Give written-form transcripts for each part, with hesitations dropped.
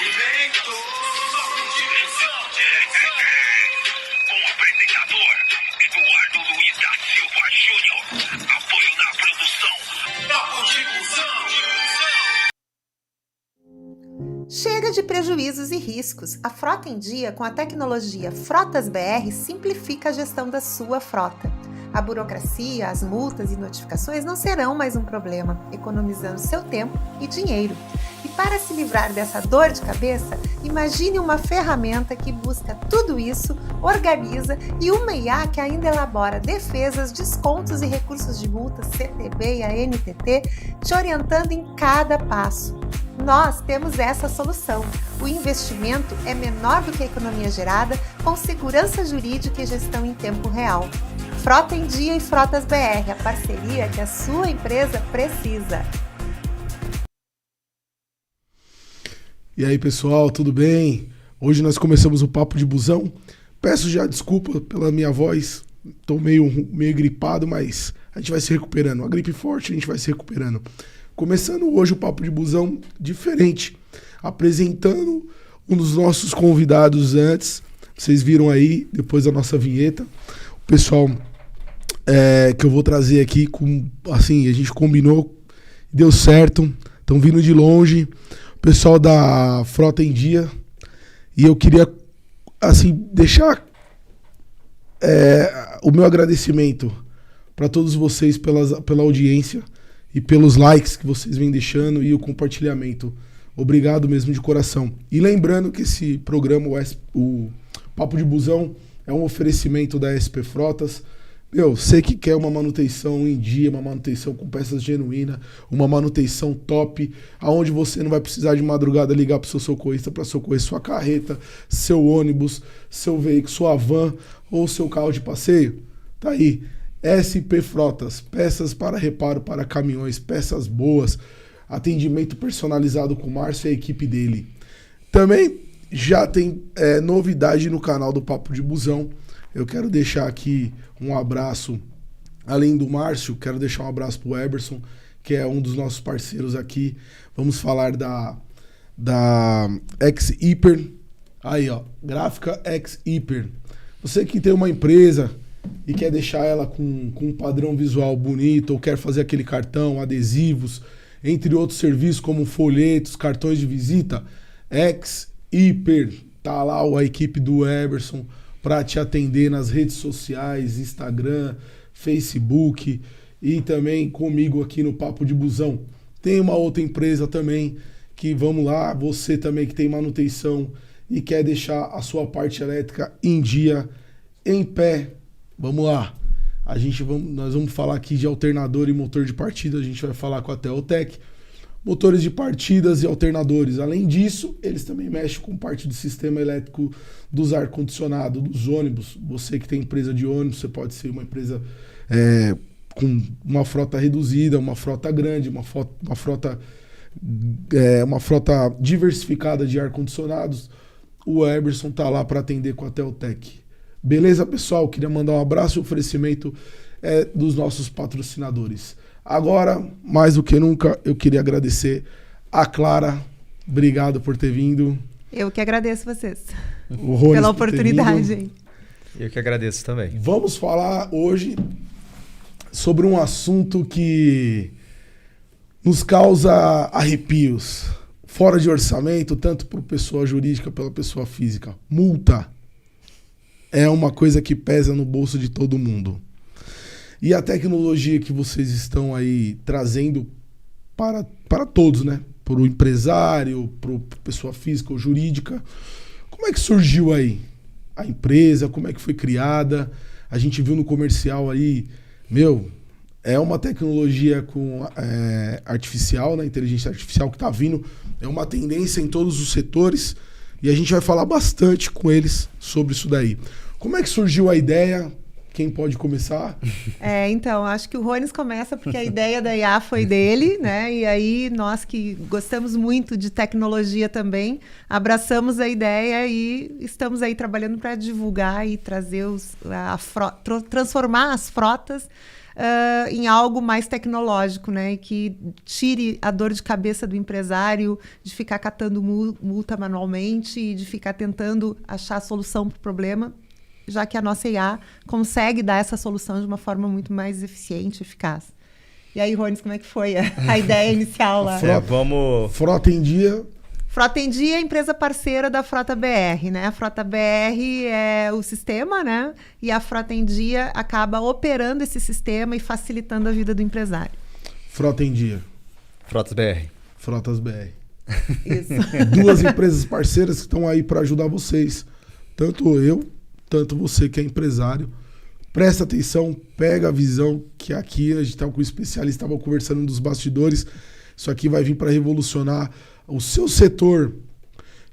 Com o apresentador Eduardo Luiz da Silva Júnior. Apoio na produção. Papo de Busão. Chega de prejuízos e riscos. A Frota em Dia, com a tecnologia Frotas BR, simplifica a gestão da sua frota. A burocracia, as multas e notificações não serão mais um problema, economizando seu tempo e dinheiro. E para se livrar dessa dor de cabeça, imagine uma ferramenta que busca tudo isso, organiza, e uma IA que ainda elabora defesas, descontos e recursos de multas CTB e ANTT, te orientando em cada passo. Nós temos essa solução. O investimento é menor do que a economia gerada, com segurança jurídica e gestão em tempo real. Frota em Dia e Frotas BR, a parceria que a sua empresa precisa. E aí, pessoal, tudo bem? Hoje nós começamos o Papo de Busão. Peço já desculpa pela minha voz, estou meio gripado, mas a gente vai se recuperando. Uma gripe forte, a gente vai se recuperando. Começando hoje o Papo de Busão diferente, apresentando um dos nossos convidados antes. Vocês viram aí, depois da nossa vinheta, o pessoal que eu vou trazer aqui, assim, a gente combinou, deu certo, estão vindo de longe, o pessoal da Frota em Dia, e eu queria, assim, deixar o meu agradecimento para todos vocês pela audiência e pelos likes que vocês vêm deixando e o compartilhamento. Obrigado mesmo de coração. E lembrando que esse programa, o Papo de Busão, é um oferecimento da SP Frotas. Você que quer uma manutenção em dia, uma manutenção com peças genuínas, uma manutenção top, aonde você não vai precisar de madrugada ligar para o seu socorrista para socorrer sua carreta, seu ônibus, seu veículo, sua van ou seu carro de passeio. Tá aí. SP Frotas, peças para reparo para caminhões, peças boas, atendimento personalizado com o Márcio e a equipe dele. Também já tem novidade no canal do Papo de Busão. Eu quero deixar aqui um abraço, além do Márcio, quero deixar um abraço pro Eberson, que é um dos nossos parceiros aqui. Vamos falar da X-Hyper. Aí, ó, Gráfica X-Hyper. Você que tem uma empresa e quer deixar ela com um padrão visual bonito, ou quer fazer aquele cartão, adesivos, entre outros serviços como folhetos, cartões de visita, X-Hyper, tá lá a equipe do Eberson para te atender nas redes sociais, Instagram, Facebook e também comigo aqui no Papo de Busão. Tem uma outra empresa também que, vamos lá, você também que tem manutenção e quer deixar a sua parte elétrica em dia, em pé. Vamos lá, nós vamos falar aqui de alternador e motor de partida, a gente vai falar com a Teotec, motores de partidas e alternadores. Além disso, eles também mexem com parte do sistema elétrico dos ar-condicionado, dos ônibus. Você que tem empresa de ônibus, você pode ser uma empresa com uma frota reduzida, uma frota grande, uma frota diversificada de ar-condicionados. O Eberson tá lá para atender com a Teotec. Beleza, pessoal? Queria mandar um abraço e oferecimento dos nossos patrocinadores. Agora, mais do que nunca, eu queria agradecer a Clara. Obrigado por ter vindo. Eu que agradeço vocês pela oportunidade. Eu que agradeço também. Vamos falar hoje sobre um assunto que nos causa arrepios. Fora de orçamento, tanto para a pessoa jurídica, pela pessoa física. Multa é uma coisa que pesa no bolso de todo mundo. E a tecnologia que vocês estão aí trazendo para todos, né? Para o empresário, para a pessoa física ou jurídica. Como é que surgiu aí a empresa? Como é que foi criada? A gente viu no comercial aí, é uma tecnologia com artificial, né? Inteligência artificial que está vindo. É uma tendência em todos os setores. E a gente vai falar bastante com eles sobre isso daí. Como é que surgiu a ideia? Quem pode começar? Então, acho que o Rones começa porque a ideia da IA foi dele, né? E aí nós que gostamos muito de tecnologia também, abraçamos a ideia e estamos aí trabalhando para divulgar e trazer transformar as frotas em algo mais tecnológico, né? E que tire a dor de cabeça do empresário de ficar catando multa manualmente e de ficar tentando achar a solução para o problema, já que a nossa IA consegue dar essa solução de uma forma muito mais eficiente e eficaz. E aí, Rones, como é que foi a ideia inicial lá? Frota em Dia. Frota em Dia é a empresa parceira da Frota BR, né? A Frota BR é o sistema, né? E a Frota em Dia acaba operando esse sistema e facilitando a vida do empresário. Frota em Dia. Frotas BR. Frotas BR. Isso. 2 empresas parceiras que estão aí para ajudar vocês. Tanto eu, tanto você que é empresário. Presta atenção, pega a visão que aqui a gente estava com o especialista, estava conversando dos bastidores. Isso aqui vai vir para revolucionar o seu setor,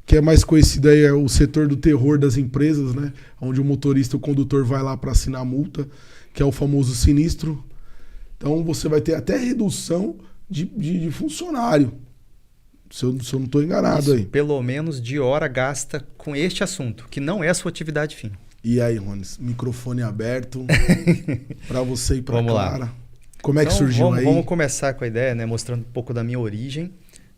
que é mais conhecido aí, é o setor do terror das empresas, né? Onde o motorista, o condutor vai lá para assinar a multa, que é o famoso sinistro. Então você vai ter até redução de funcionário. Se eu não estou enganado. Isso, aí. Pelo menos de hora gasta com este assunto, que não é a sua atividade fim. E aí, Rones, microfone aberto para você e para Clara. Lá. Como é que surgiu aí? Vamos começar com a ideia, né? Mostrando um pouco da minha origem.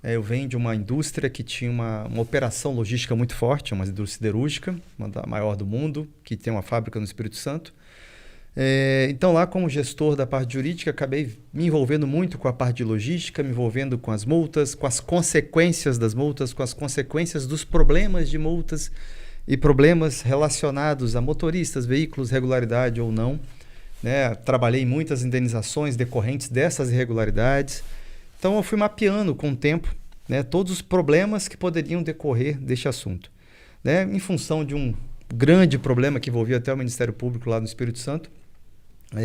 Eu venho de uma indústria que tinha uma operação logística muito forte, uma indústria siderúrgica, uma da maior do mundo, que tem uma fábrica no Espírito Santo. Então lá, como gestor da parte jurídica, acabei me envolvendo muito com a parte de logística, me envolvendo com as multas, com as consequências das multas, com as consequências dos problemas de multas e problemas relacionados a motoristas, veículos, regularidade ou não. Né? Trabalhei em muitas indenizações decorrentes dessas irregularidades. Então eu fui mapeando com o tempo, né, todos os problemas que poderiam decorrer deste assunto. Né? Em função de um grande problema que envolvia até o Ministério Público lá no Espírito Santo,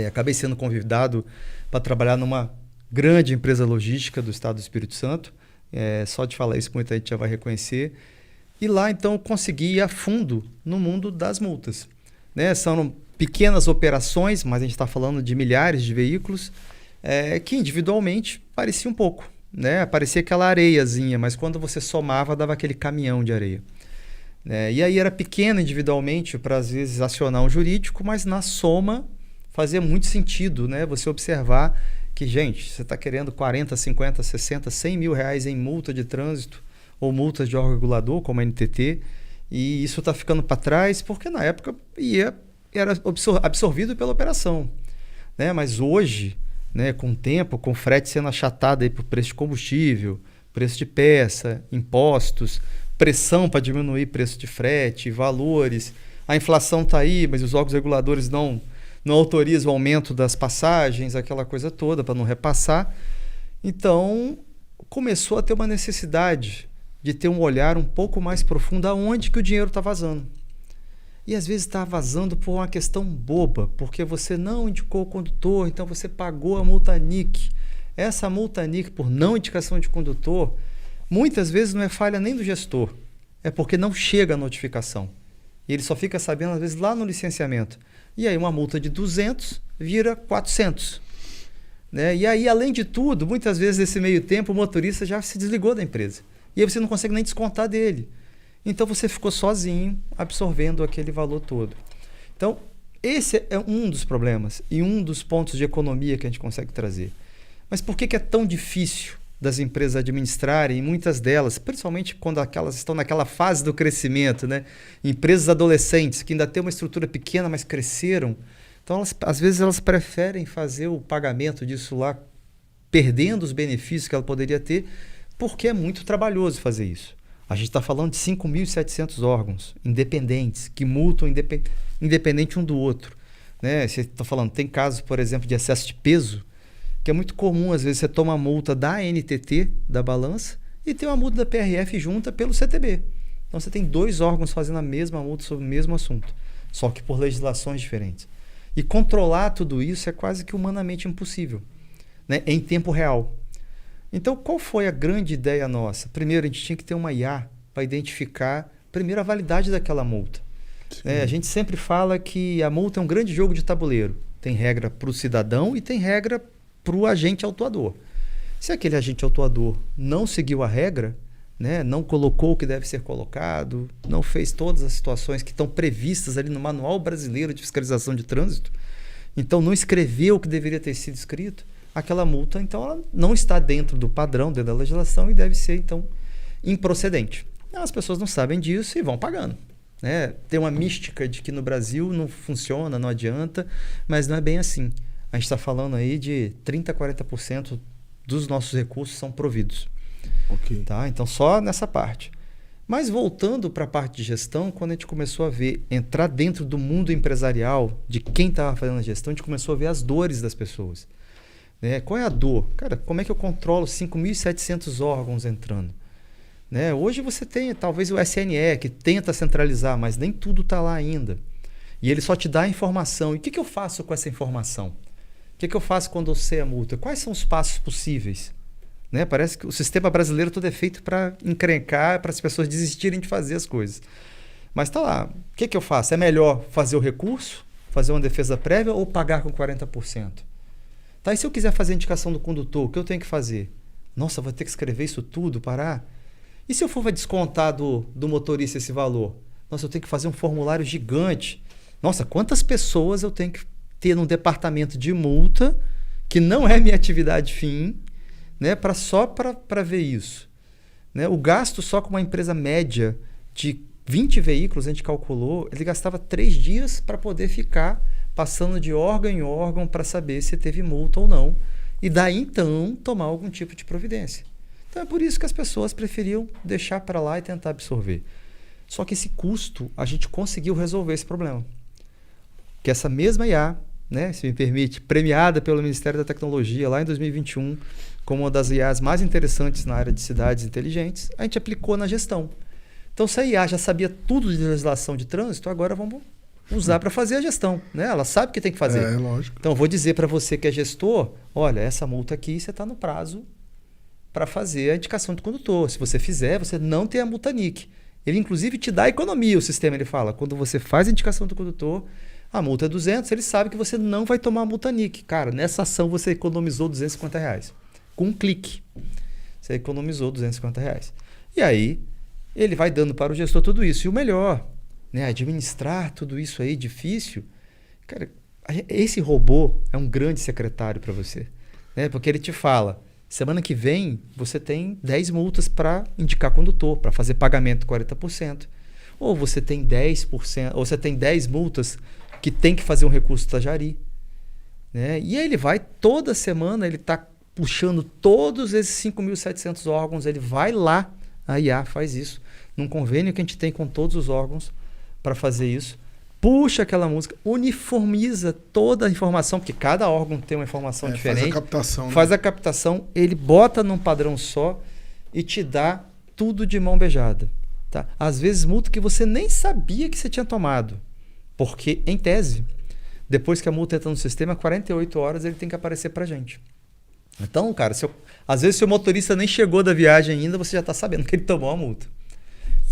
acabei sendo convidado para trabalhar numa grande empresa logística do estado do Espírito Santo. Só de falar isso muita gente já vai reconhecer. E lá então eu consegui ir a fundo no mundo das multas. Né? São pequenas operações, mas a gente está falando de milhares de veículos, que individualmente parecia um pouco, né? Parecia aquela areiazinha, mas quando você somava dava aquele caminhão de areia. E aí era pequeno individualmente para às vezes acionar um jurídico, mas na soma fazia muito sentido, né? Você observar que, gente, você está querendo 40, 50, 60, 100 mil reais em multa de trânsito ou multas de órgão regulador, como a NTT, e isso está ficando para trás porque na época era absorvido pela operação. Né? Mas hoje, né, com o tempo, com o frete sendo achatado aí por preço de combustível, preço de peça, impostos, pressão para diminuir preço de frete, valores, a inflação está aí, mas os órgãos reguladores não autorizam o aumento das passagens, aquela coisa toda para não repassar. Então, começou a ter uma necessidade de ter um olhar um pouco mais profundo aonde que o dinheiro está vazando. E às vezes está vazando por uma questão boba, porque você não indicou o condutor, então você pagou a multa NIC. Essa multa NIC por não indicação de condutor, muitas vezes não é falha nem do gestor, é porque não chega a notificação. E ele só fica sabendo às vezes lá no licenciamento. E aí uma multa de 200 vira 400. Né? E aí, além de tudo, muitas vezes nesse meio tempo o motorista já se desligou da empresa. E aí você não consegue nem descontar dele. Então você ficou sozinho absorvendo aquele valor todo. Então esse é um dos problemas e um dos pontos de economia que a gente consegue trazer. Mas por que é tão difícil das empresas administrarem, muitas delas, principalmente quando aquelas estão naquela fase do crescimento, né? Empresas adolescentes que ainda têm uma estrutura pequena, mas cresceram. Então às vezes elas preferem fazer o pagamento disso lá, perdendo os benefícios que ela poderia ter, porque é muito trabalhoso fazer isso. A gente está falando de 5.700 órgãos independentes, que multam independente um do outro. Né? Você está falando, tem casos, por exemplo, de excesso de peso, que é muito comum, às vezes você toma a multa da NTT, da balança, e tem uma multa da PRF junta pelo CTB. Então você tem 2 órgãos fazendo a mesma multa sobre o mesmo assunto, só que por legislações diferentes. E controlar tudo isso é quase que humanamente impossível, né? Em tempo real. Então, qual foi a grande ideia nossa? Primeiro, a gente tinha que ter uma IA para identificar, primeiro, a validade daquela multa. A gente sempre fala que a multa é um grande jogo de tabuleiro. Tem regra para o cidadão e tem regra para o agente autuador. Se aquele agente autuador não seguiu a regra, né, não colocou o que deve ser colocado, não fez todas as situações que estão previstas ali no Manual Brasileiro de Fiscalização de Trânsito, então não escreveu o que deveria ter sido escrito, aquela multa, então, ela não está dentro do padrão, dentro da legislação e deve ser, então, improcedente. As pessoas não sabem disso e vão pagando. Né? Tem uma mística de que no Brasil não funciona, não adianta, mas não é bem assim. A gente está falando aí de 30% a 40% dos nossos recursos são providos. Ok. Tá? Então, só nessa parte. Mas voltando para a parte de gestão, quando a gente começou a ver, entrar dentro do mundo empresarial, de quem estava fazendo a gestão, a gente começou a ver as dores das pessoas. Né? Qual é a dor? Cara, como é que eu controlo 5.700 órgãos entrando? Né? Hoje você tem talvez o SNE, que tenta centralizar, mas nem tudo está lá ainda. E ele só te dá a informação. E o que eu faço com essa informação? O que eu faço quando eu sei a multa? Quais são os passos possíveis? Né? Parece que o sistema brasileiro todo é feito para encrencar, para as pessoas desistirem de fazer as coisas. Mas está lá. O que eu faço? É melhor fazer o recurso, fazer uma defesa prévia ou pagar com 40%? Tá, e se eu quiser fazer a indicação do condutor, o que eu tenho que fazer? Nossa, vou ter que escrever isso tudo, parar? E se eu for descontar do motorista esse valor? Nossa, eu tenho que fazer um formulário gigante. Nossa, quantas pessoas eu tenho que ter num departamento de multa, que não é minha atividade fim, né, só para ver isso. Né? O gasto só com uma empresa média de 20 veículos, a gente calculou, ele gastava 3 dias para poder ficar passando de órgão em órgão para saber se teve multa ou não. E daí, então, tomar algum tipo de providência. Então, é por isso que as pessoas preferiam deixar para lá e tentar absorver. Só que esse custo, a gente conseguiu resolver esse problema. Que essa mesma IA, né, se me permite, premiada pelo Ministério da Tecnologia lá em 2021, como uma das IAs mais interessantes na área de cidades inteligentes, a gente aplicou na gestão. Então, se a IA já sabia tudo de legislação de trânsito, agora vamos usar para fazer a gestão. Né? Ela sabe o que tem que fazer. É, lógico. Então, eu vou dizer para você que é gestor, olha, essa multa aqui, você está no prazo para fazer a indicação do condutor. Se você fizer, você não tem a multa NIC. Ele, inclusive, te dá economia, o sistema, ele fala. Quando você faz a indicação do condutor, a multa é 200, ele sabe que você não vai tomar a multa NIC. Cara, nessa ação você economizou R$250. Com um clique, você economizou R$250. E aí, ele vai dando para o gestor tudo isso. E o melhor, né, administrar tudo isso aí, difícil. Cara, esse robô é um grande secretário para você. Né? Porque ele te fala, semana que vem você tem 10 multas para indicar condutor, para fazer pagamento 40%. Ou você tem 10%, ou você tem 10 multas que tem que fazer um recurso Tajari. Né? E aí ele vai, toda semana, ele está puxando todos esses 5.700 órgãos, ele vai lá, a IA faz isso, num convênio que a gente tem com todos os órgãos para fazer isso, puxa aquela música, uniformiza toda a informação, porque cada órgão tem uma informação diferente. Faz a captação. Faz a captação, ele bota num padrão só e te dá tudo de mão beijada. Tá? Às vezes multa que você nem sabia que você tinha tomado, porque, em tese, depois que a multa entra no sistema, 48 horas ele tem que aparecer para a gente. Então, cara, às vezes se o motorista nem chegou da viagem ainda, você já está sabendo que ele tomou a multa.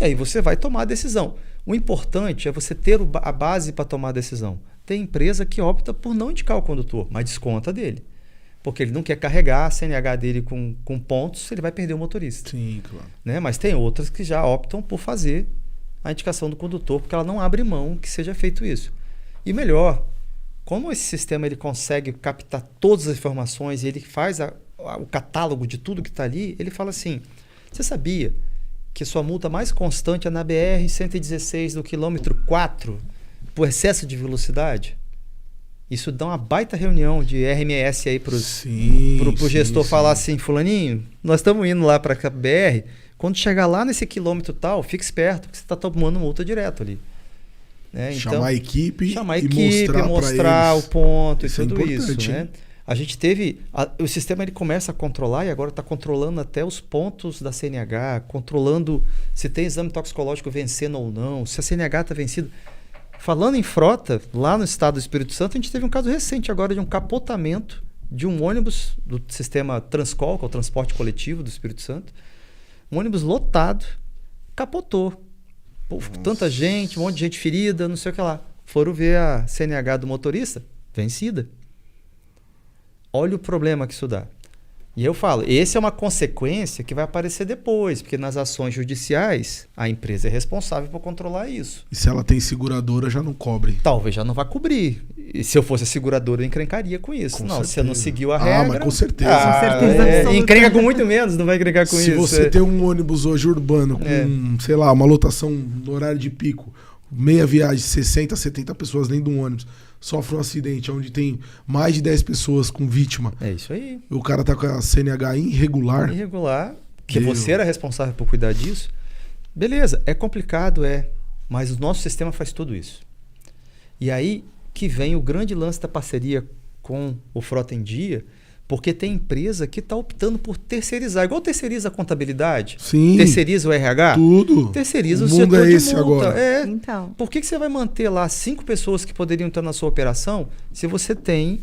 E aí você vai tomar a decisão. O importante é você ter a base para tomar a decisão. Tem empresa que opta por não indicar o condutor, mas desconta dele. Porque ele não quer carregar a CNH dele com pontos, ele vai perder o motorista. Sim, claro. Né? Mas tem outras que já optam por fazer a indicação do condutor, porque ela não abre mão que seja feito isso. E melhor, como esse sistema ele consegue captar todas as informações e ele faz o catálogo de tudo que está ali, ele fala assim, você sabia que sua multa mais constante é na BR-116 do quilômetro 4 por excesso de velocidade? Isso dá uma baita reunião de RMS aí pro gestor falar assim, fulaninho, nós estamos indo lá para a BR, quando chegar lá nesse quilômetro tal, fique esperto, porque você está tomando multa direto ali. Né? Então, chamar a equipe e mostrar o ponto isso e tudo é isso. Né? A gente teve... o sistema ele começa a controlar e agora está controlando até os pontos da CNH, controlando se tem exame toxicológico vencendo ou não, se a CNH está vencida. Falando em frota, lá no estado do Espírito Santo, a gente teve um caso recente agora de um capotamento de um ônibus do sistema Transcol, que é o transporte coletivo do Espírito Santo. Um ônibus lotado, capotou. Pô, tanta gente, um monte de gente ferida, não sei o que lá. Foram ver a CNH do motorista, vencida. Olha o problema que isso dá. E eu falo, essa é uma consequência que vai aparecer depois, porque nas ações judiciais, a empresa é responsável por controlar isso. E se ela tem seguradora, já não cobre. Talvez já não vá cobrir. E se eu fosse a seguradora, eu encrencaria com isso. Com não, certeza. você não seguiu a Ah, regra... mas com certeza. Com certeza absoluta. encrenca com muito menos, não vai encrencar com Se isso. você tem um ônibus hoje urbano com, sei lá, uma lotação no horário de pico, meia viagem, 60, 70 pessoas dentro de um ônibus, sofre um acidente onde tem mais de 10 pessoas com vítima, É isso aí. o cara tá com a CNH irregular, Irregular, que Meu. você era responsável por cuidar disso. Beleza, é complicado, mas o nosso sistema faz tudo isso. E aí que vem o grande lance da parceria com o Frota em Dia, porque tem empresa que está optando por terceirizar, igual terceiriza a contabilidade, sim, terceiriza o RH, tudo. terceiriza o mundo setor é de esse multa. agora. Então, Por que você vai manter lá 5 pessoas que poderiam estar na sua operação se você tem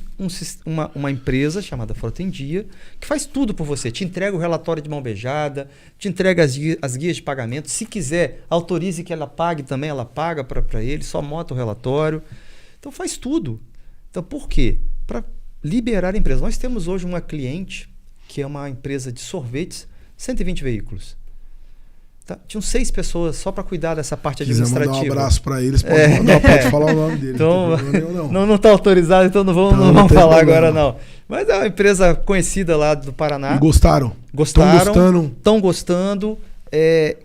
uma empresa chamada Frota em Dia que faz tudo por você? Te entrega o relatório de mão beijada, te entrega as guias de pagamento. Se quiser, autorize que ela pague também, ela paga para ele, só monta o relatório. Então faz tudo. Então por quê? Para liberar a empresa. Nós temos hoje uma cliente que é uma empresa de sorvetes, 120 veículos. Tá? Tinham 6 pessoas só para cuidar dessa parte Quiser administrativa. mandar um abraço pra eles, pode mandar, pode falar o nome deles. Então, não tem problema nenhum, não está autorizado, então não vamos Não tem falar problema. agora não. Mas é uma empresa conhecida lá do Paraná. E gostaram? Gostaram, Estão gostando? estão gostando.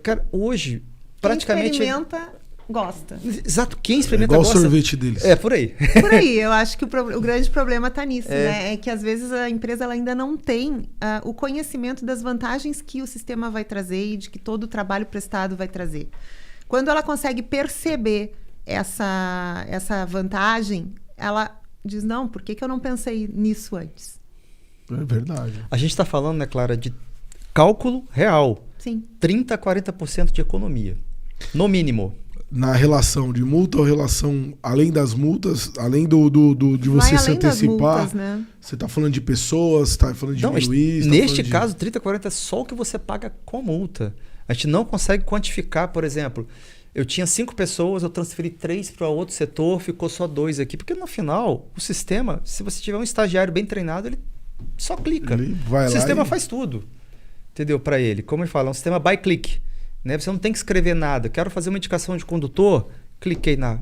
Cara, hoje, praticamente... quem experimenta, gosta. Exato, quem É experimenta igual o gosta. sorvete deles. É, por aí. Por aí, eu acho que o grande problema está nisso, né? É que às vezes a empresa ela ainda não tem o conhecimento das vantagens que o sistema vai trazer e de que todo o trabalho prestado vai trazer. Quando ela consegue perceber essa vantagem, ela diz, não, por que eu não pensei nisso antes? É verdade. A gente está falando, né, Clara, de cálculo real. Sim. 30% a 40% de economia. No mínimo. Na relação de multa ou relação, além das multas, além de você Vai se além das antecipar, multas, né? você tá falando de pessoas, você tá falando de Não, mas diminuir. você tá neste falando de- caso, 30% a 40% é só o que você paga com multa. A gente não consegue quantificar, por exemplo, eu tinha 5 pessoas, eu transferi 3 para outro setor, ficou só 2 aqui. Porque no final, o sistema, se você tiver um estagiário bem treinado, ele só clica. Ele vai O lá sistema e- faz tudo. Entendeu? Para ele. Como ele fala, é um sistema by click. Né? Você não tem que escrever nada. Quero fazer uma indicação de condutor, cliquei na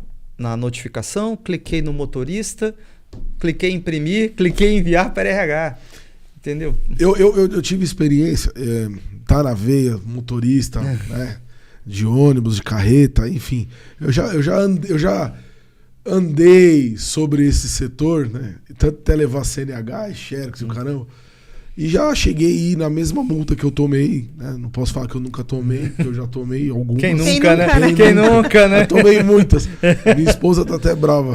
notificação, cliquei no motorista, cliquei em imprimir, cliquei em enviar para RH. Entendeu? Eu tive experiência, tá na veia, motorista, né, de ônibus, de carreta, enfim. Eu já andei sobre esse setor, né? Tanto até levar CNH e Xerox e o caramba. E já cheguei a ir na mesma multa que eu tomei, né? Não posso falar que eu nunca tomei, porque eu já tomei algumas. Quem nunca, nunca, né? né? Quem nunca, né? Eu tomei muitas. Minha esposa tá até brava.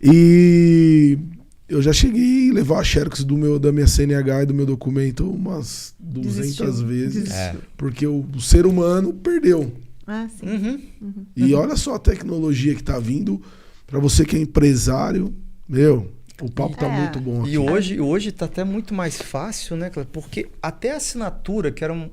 E eu já cheguei a levar a Xerox da minha CNH e do meu documento umas 200 Desistiu. vezes. Desistiu. Porque o ser humano perdeu. Ah, sim. Uhum. E olha só a tecnologia que tá vindo. Pra você que é empresário, o papo tá É. muito bom aqui. E hoje está até muito mais fácil, né, Clara? Porque até a assinatura, que era uma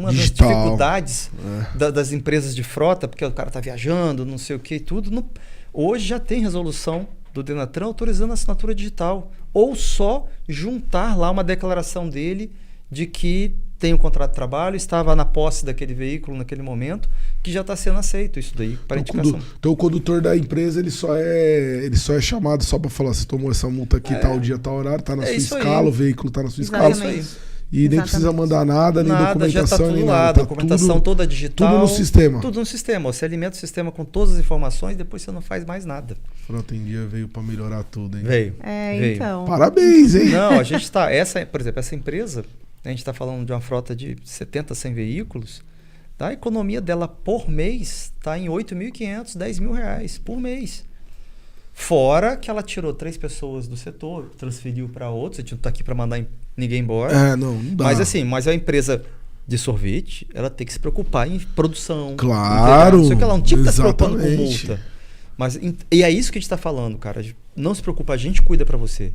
das Digital. dificuldades das empresas de frota, porque o cara tá viajando, não sei o que e tudo, hoje já tem resolução do Denatran autorizando a assinatura digital. Ou só juntar lá uma declaração dele de que tem um contrato de trabalho, estava na posse daquele veículo naquele momento, que já está sendo aceito isso daí para indicação. Então o condutor da empresa ele só é chamado só para falar, você tomou essa multa aqui, tal dia, tal horário, tá na sua isso aí. escala, o veículo tá na sua escala. Exatamente. E nem Exatamente. precisa mandar nada, nem Nada, já está documentação, tudo nem lá, nada. Tá documentação tudo, toda digital. tudo no sistema. Tudo no sistema. Você alimenta o sistema com todas as informações, depois você não faz mais nada. Frota em Dia veio para melhorar tudo, hein? Veio. É, Então. Parabéns, hein? Não, a gente está... Por exemplo, essa empresa, a gente está falando de uma frota de 70, 100 veículos, tá? A economia dela por mês está em R$ 8.500, R$ 10.000 por mês. Fora que ela tirou 3 pessoas do setor, transferiu para outros, a gente não está aqui para mandar ninguém embora. Não dá. Mas assim, mas a empresa de sorvete, ela tem que se preocupar em produção. Claro, Não sei o que ela não tinha que estar se preocupando com exatamente. multa. Mas, e é isso que a gente está falando, cara. Não se preocupa, a gente cuida para você.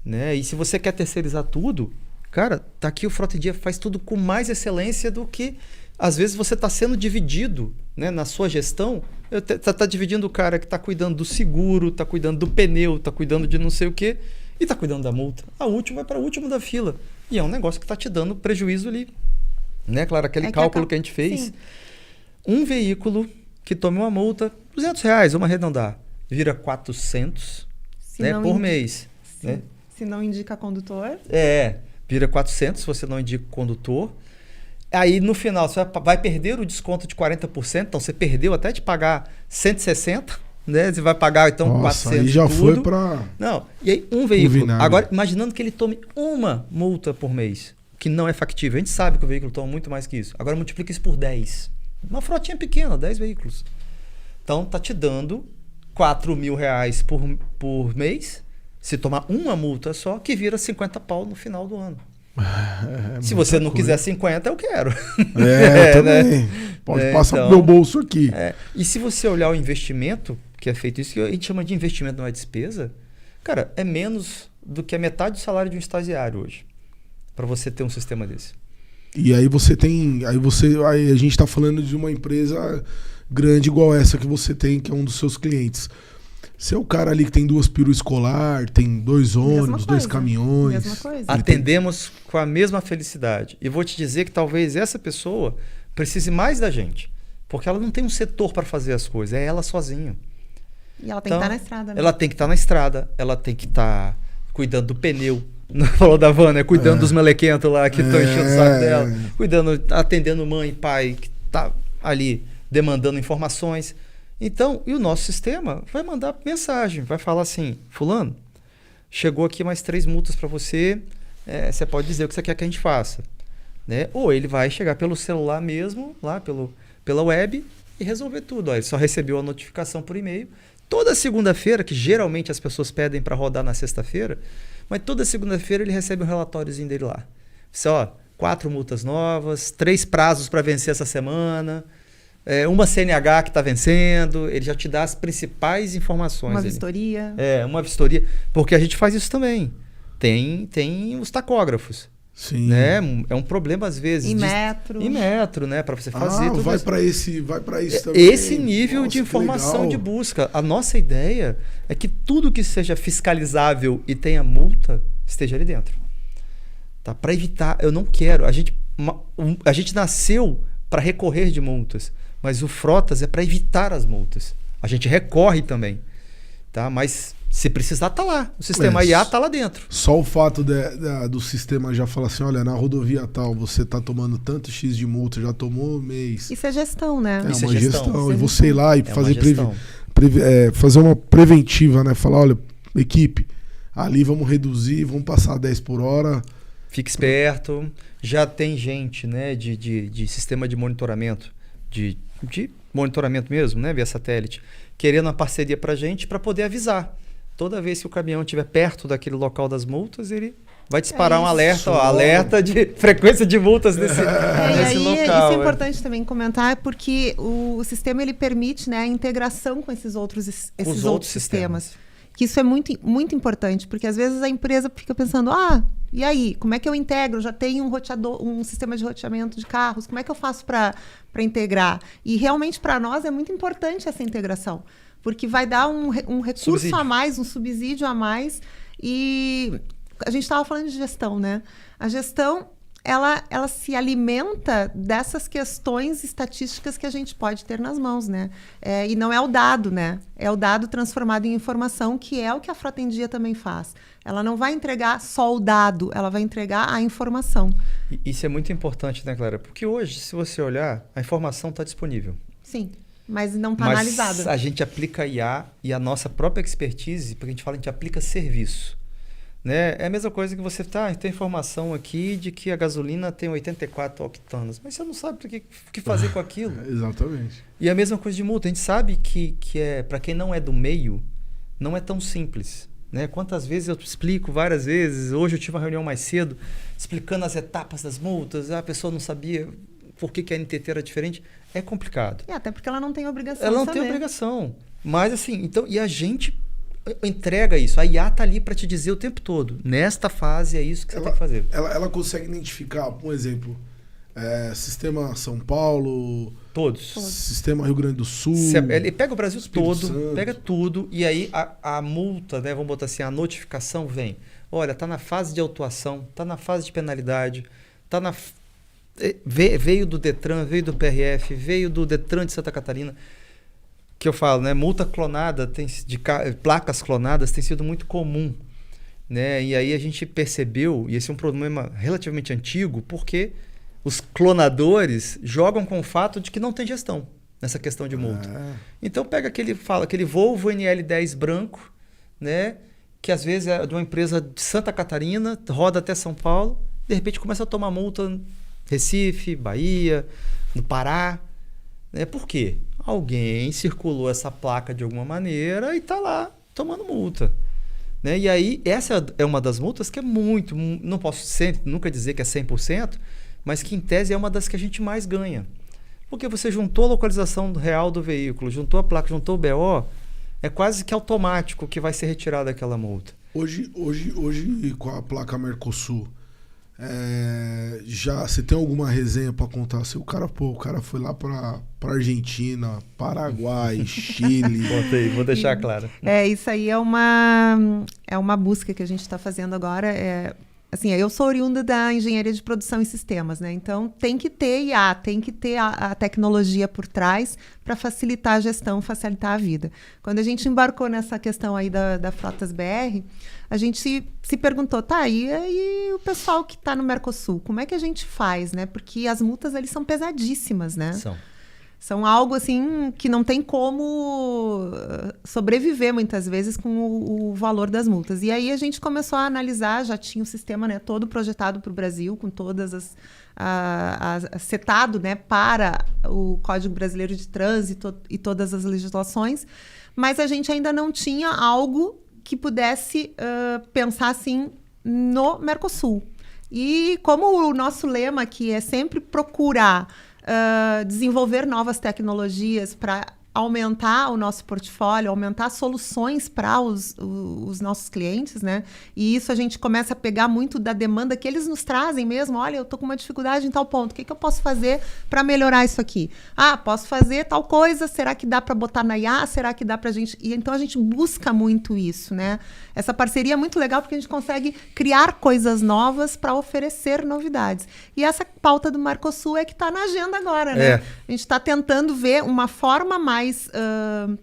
Né? E se você quer terceirizar tudo, cara, tá aqui o Frota em Dia faz tudo com mais excelência do que às vezes você está sendo dividido, né, na sua gestão. Tá dividindo o cara que está cuidando do seguro, está cuidando do pneu, está cuidando de não sei o quê. e está cuidando da multa. A última vai para o último da fila. E é um negócio que está te dando prejuízo ali. Né, claro, aquele cálculo que a gente fez. Sim. Um veículo que tome uma multa, R$200, vamos arredondar, vira 400, né, por mês. Né? Se não indica condutor. Vira 400 se você não indica condutor. Aí no final você vai perder o desconto de 40%, então você perdeu até de pagar 160, né? Você vai pagar então Nossa, 400 aí já tudo. foi para... Não, e aí um veículo. vinagre. Agora, imaginando que ele tome uma multa por mês, que não é factível. A gente sabe que o veículo toma muito mais que isso. Agora multiplica isso por 10. Uma frotinha pequena, 10 veículos. Então tá te dando R$4.000 por mês, se tomar uma multa só, que vira 50 pau no final do ano. Se você não quiser 50, eu quero. Também. Pode passar pro meu bolso aqui. E se você olhar o investimento que é feito, isso que a gente chama de investimento, não é despesa, cara, é menos do que a metade do salário de um estagiário hoje, para você ter um sistema desse. E aí você tem... Aí a gente tá falando de uma empresa grande igual essa que você tem, que é um dos seus clientes. Você é o cara ali que tem 2 perus escolar, tem 2 ônibus, 2 caminhões. Mesma coisa. Atendemos com a mesma felicidade. E vou te dizer que talvez essa pessoa precise mais da gente, porque ela não tem um setor para fazer as coisas, é ela sozinha. E ela tem que estar na estrada. Né? Ela tem que estar na estrada, ela tem que estar cuidando do pneu. Não falou da van, né? Cuidando dos melequentos lá que estão enchendo o saco dela. Cuidando, atendendo mãe e pai que tá ali demandando informações. Então, e o nosso sistema vai mandar mensagem, vai falar assim, fulano, chegou aqui mais 3 multas para você, você pode dizer o que você quer que a gente faça. Né? Ou ele vai chegar pelo celular mesmo, lá pela web, e resolver tudo. Ó, ele só recebeu a notificação por e-mail. Toda segunda-feira, que geralmente as pessoas pedem para rodar na sexta-feira, mas toda segunda-feira ele recebe um relatóriozinho dele lá. Só 4 multas novas, 3 prazos para vencer essa semana, uma CNH que está vencendo, ele já te dá as principais informações. Uma vistoria. Uma vistoria, porque a gente faz isso também. Tem os tacógrafos. Sim. Né? É um problema às vezes. Em metro, né? Para você fazer tudo vai isso. para isso também. Esse nível de informação de busca. A nossa ideia é que tudo que seja fiscalizável e tenha multa esteja ali dentro. Tá? Para evitar, eu não quero. A gente nasceu para recorrer de multas, mas o Frotas é para evitar as multas. A gente recorre também, tá? Mas se precisar, tá lá. O sistema IA tá lá dentro. Só o fato do sistema já falar assim, olha, na rodovia tal, você tá tomando tanto X de multa, já tomou mês. Isso é gestão, né? É Isso uma é gestão. E você ir lá e fazer, fazer uma preventiva, né? Falar, olha, equipe, ali vamos reduzir, vamos passar 10 por hora. Fique esperto. Já tem gente, né, de sistema de monitoramento, de monitoramento mesmo, né, via satélite, querendo uma parceria para a gente para poder avisar. Toda vez que o caminhão estiver perto daquele local das multas, ele vai disparar um alerta, alerta de frequência de multas nesse local. Isso é importante também comentar, porque o sistema ele permite, né, a integração com esses outros sistemas. Que isso é muito, muito importante, porque às vezes a empresa fica pensando, e aí, como é que eu integro? Eu já tenho um sistema de roteamento de carros, como é que eu faço para integrar? E realmente para nós é muito importante essa integração, porque vai dar um recurso a mais, um subsídio a mais. E a gente estava falando de gestão, né? A gestão, ela se alimenta dessas questões estatísticas que a gente pode ter nas mãos, né? E não é o dado, né? É o dado transformado em informação, que é o que a Frota em Dia também faz. Ela não vai entregar só o dado, ela vai entregar a informação. Isso é muito importante, né, Clara? Porque hoje, se você olhar, a informação está disponível. Sim, mas não está analisada. A gente aplica IA e a nossa própria expertise, porque a gente aplica serviço. Né? É a mesma coisa que você tem informação aqui de que a gasolina tem 84 octanos, mas você não sabe o que fazer com aquilo. Exatamente. E a mesma coisa de multa. A gente sabe que para quem não é do meio, não é tão simples. Né? Quantas vezes eu explico, várias vezes, hoje eu tive uma reunião mais cedo, explicando as etapas das multas, a pessoa não sabia por que a NTT era diferente. É complicado. Até porque ela não tem obrigação. Ela não tem obrigação. Mas assim, então, e a gente entrega isso. A IA está ali para te dizer o tempo todo. Nesta fase é isso que você tem que fazer. Ela consegue identificar, por exemplo, Sistema São Paulo, Todos. Sistema Rio Grande do Sul. Ele pega o Brasil Espírito todo, Santo. pega tudo, e aí a multa, né, vamos botar assim, a notificação vem. Olha, tá na fase de autuação, tá na fase de penalidade, tá na... Veio do Detran, veio do PRF, veio do Detran de Santa Catarina. Que eu falo, né? Multa clonada, placas clonadas tem sido muito comum. Né? E aí a gente percebeu, e esse é um problema relativamente antigo, porque os clonadores jogam com o fato de que não tem gestão nessa questão de multa. Então pega aquele Volvo NL10 branco, né? Que às vezes é de uma empresa de Santa Catarina, roda até São Paulo, de repente começa a tomar multa em Recife, Bahia, no Pará. Né? Por quê? Alguém circulou essa placa de alguma maneira e está lá tomando multa. Né? E aí, essa é uma das multas que é muito, não posso nunca dizer que é 100%, mas que em tese é uma das que a gente mais ganha. Porque você juntou a localização real do veículo, juntou a placa, juntou o BO, é quase que automático que vai ser retirada aquela multa. Hoje com a placa Mercosul, já você tem alguma resenha para contar? Se o cara foi lá para Argentina, Paraguai, Chile. Vou deixar claro. Isso aí é uma busca que a gente está fazendo agora. Assim, eu sou oriunda da engenharia de produção e sistemas, né? Então tem que ter IA, tem que ter a tecnologia por trás para facilitar a gestão, facilitar a vida. Quando a gente embarcou nessa questão aí da Frotas BR, a gente se perguntou, tá, e o pessoal que está no Mercosul, como é que a gente faz, né? Porque as multas ali são pesadíssimas, né? São algo assim que não tem como sobreviver muitas vezes com o valor das multas. E aí a gente começou a analisar, já tinha o sistema, né, todo projetado para o Brasil, com todas setado, né, para o Código Brasileiro de Trânsito e todas as legislações, mas a gente ainda não tinha algo que pudesse pensar assim no Mercosul. E como o nosso lema aqui é sempre procurar desenvolver novas tecnologias para aumentar o nosso portfólio, aumentar soluções para os nossos clientes, né? E isso a gente começa a pegar muito da demanda que eles nos trazem mesmo. Olha, eu estou com uma dificuldade em tal ponto, o que eu posso fazer para melhorar isso aqui? Posso fazer tal coisa, será que dá para botar na IA? Será que dá para a gente... E então a gente busca muito isso, né? Essa parceria é muito legal porque a gente consegue criar coisas novas para oferecer novidades. E essa pauta do Mercosul é que está na agenda agora, né? A gente está tentando ver uma forma mais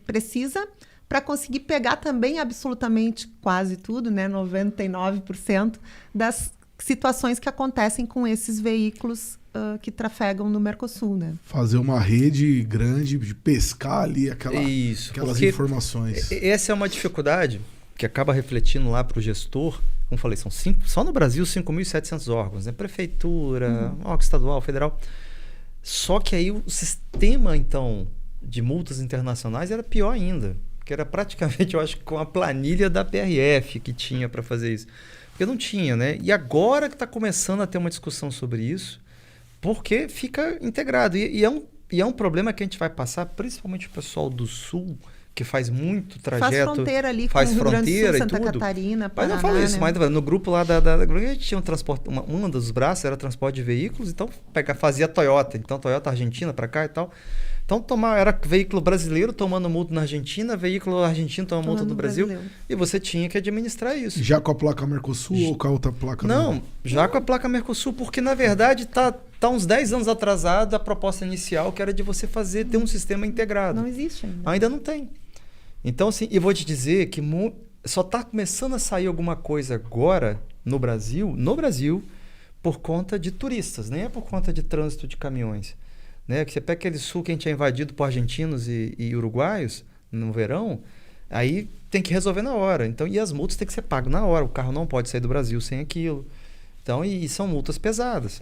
precisa para conseguir pegar também absolutamente quase tudo, né, 99% das situações que acontecem com esses veículos que trafegam no Mercosul, né? Fazer uma rede grande de pescar ali aquelas informações. Essa é uma dificuldade que acaba refletindo lá para o gestor. Como falei, são só no Brasil 5.700 órgãos, né? Prefeitura, órgão estadual, federal. Só que aí o sistema, então, de multas internacionais era pior ainda, que era praticamente, eu acho, com a planilha da PRF que tinha para fazer isso. Porque não tinha, né? E agora que está começando a ter uma discussão sobre isso, porque fica integrado. E é um problema que a gente vai passar, principalmente o pessoal do Sul, que faz muito trajeto. Faz fronteira ali com o Rio Grande do Sul, Santa Catarina, Paraná. Mas eu falo isso, mas no grupo lá da a gente tinha um transporte, um dos braços era transporte de veículos, então fazia Toyota. Então Toyota Argentina para cá e tal. Então era veículo brasileiro tomando multa na Argentina, veículo argentino tomando multa no Brasil. E você tinha que administrar isso. Já com a placa Mercosul ou com a outra placa? Não, já com a placa Mercosul, porque na verdade tá uns 10 anos atrasado a proposta inicial, que era de você ter um sistema integrado. Não existe ainda. Ainda não tem. Então, assim, eu vou te dizer que só está começando a sair alguma coisa agora no Brasil, por conta de turistas, nem é por conta de trânsito de caminhões. Né? Que você pega aquele sul que a gente é invadido por argentinos e uruguaios no verão, aí tem que resolver na hora. Então, e as multas têm que ser pagas na hora. O carro não pode sair do Brasil sem aquilo. Então, e são multas pesadas.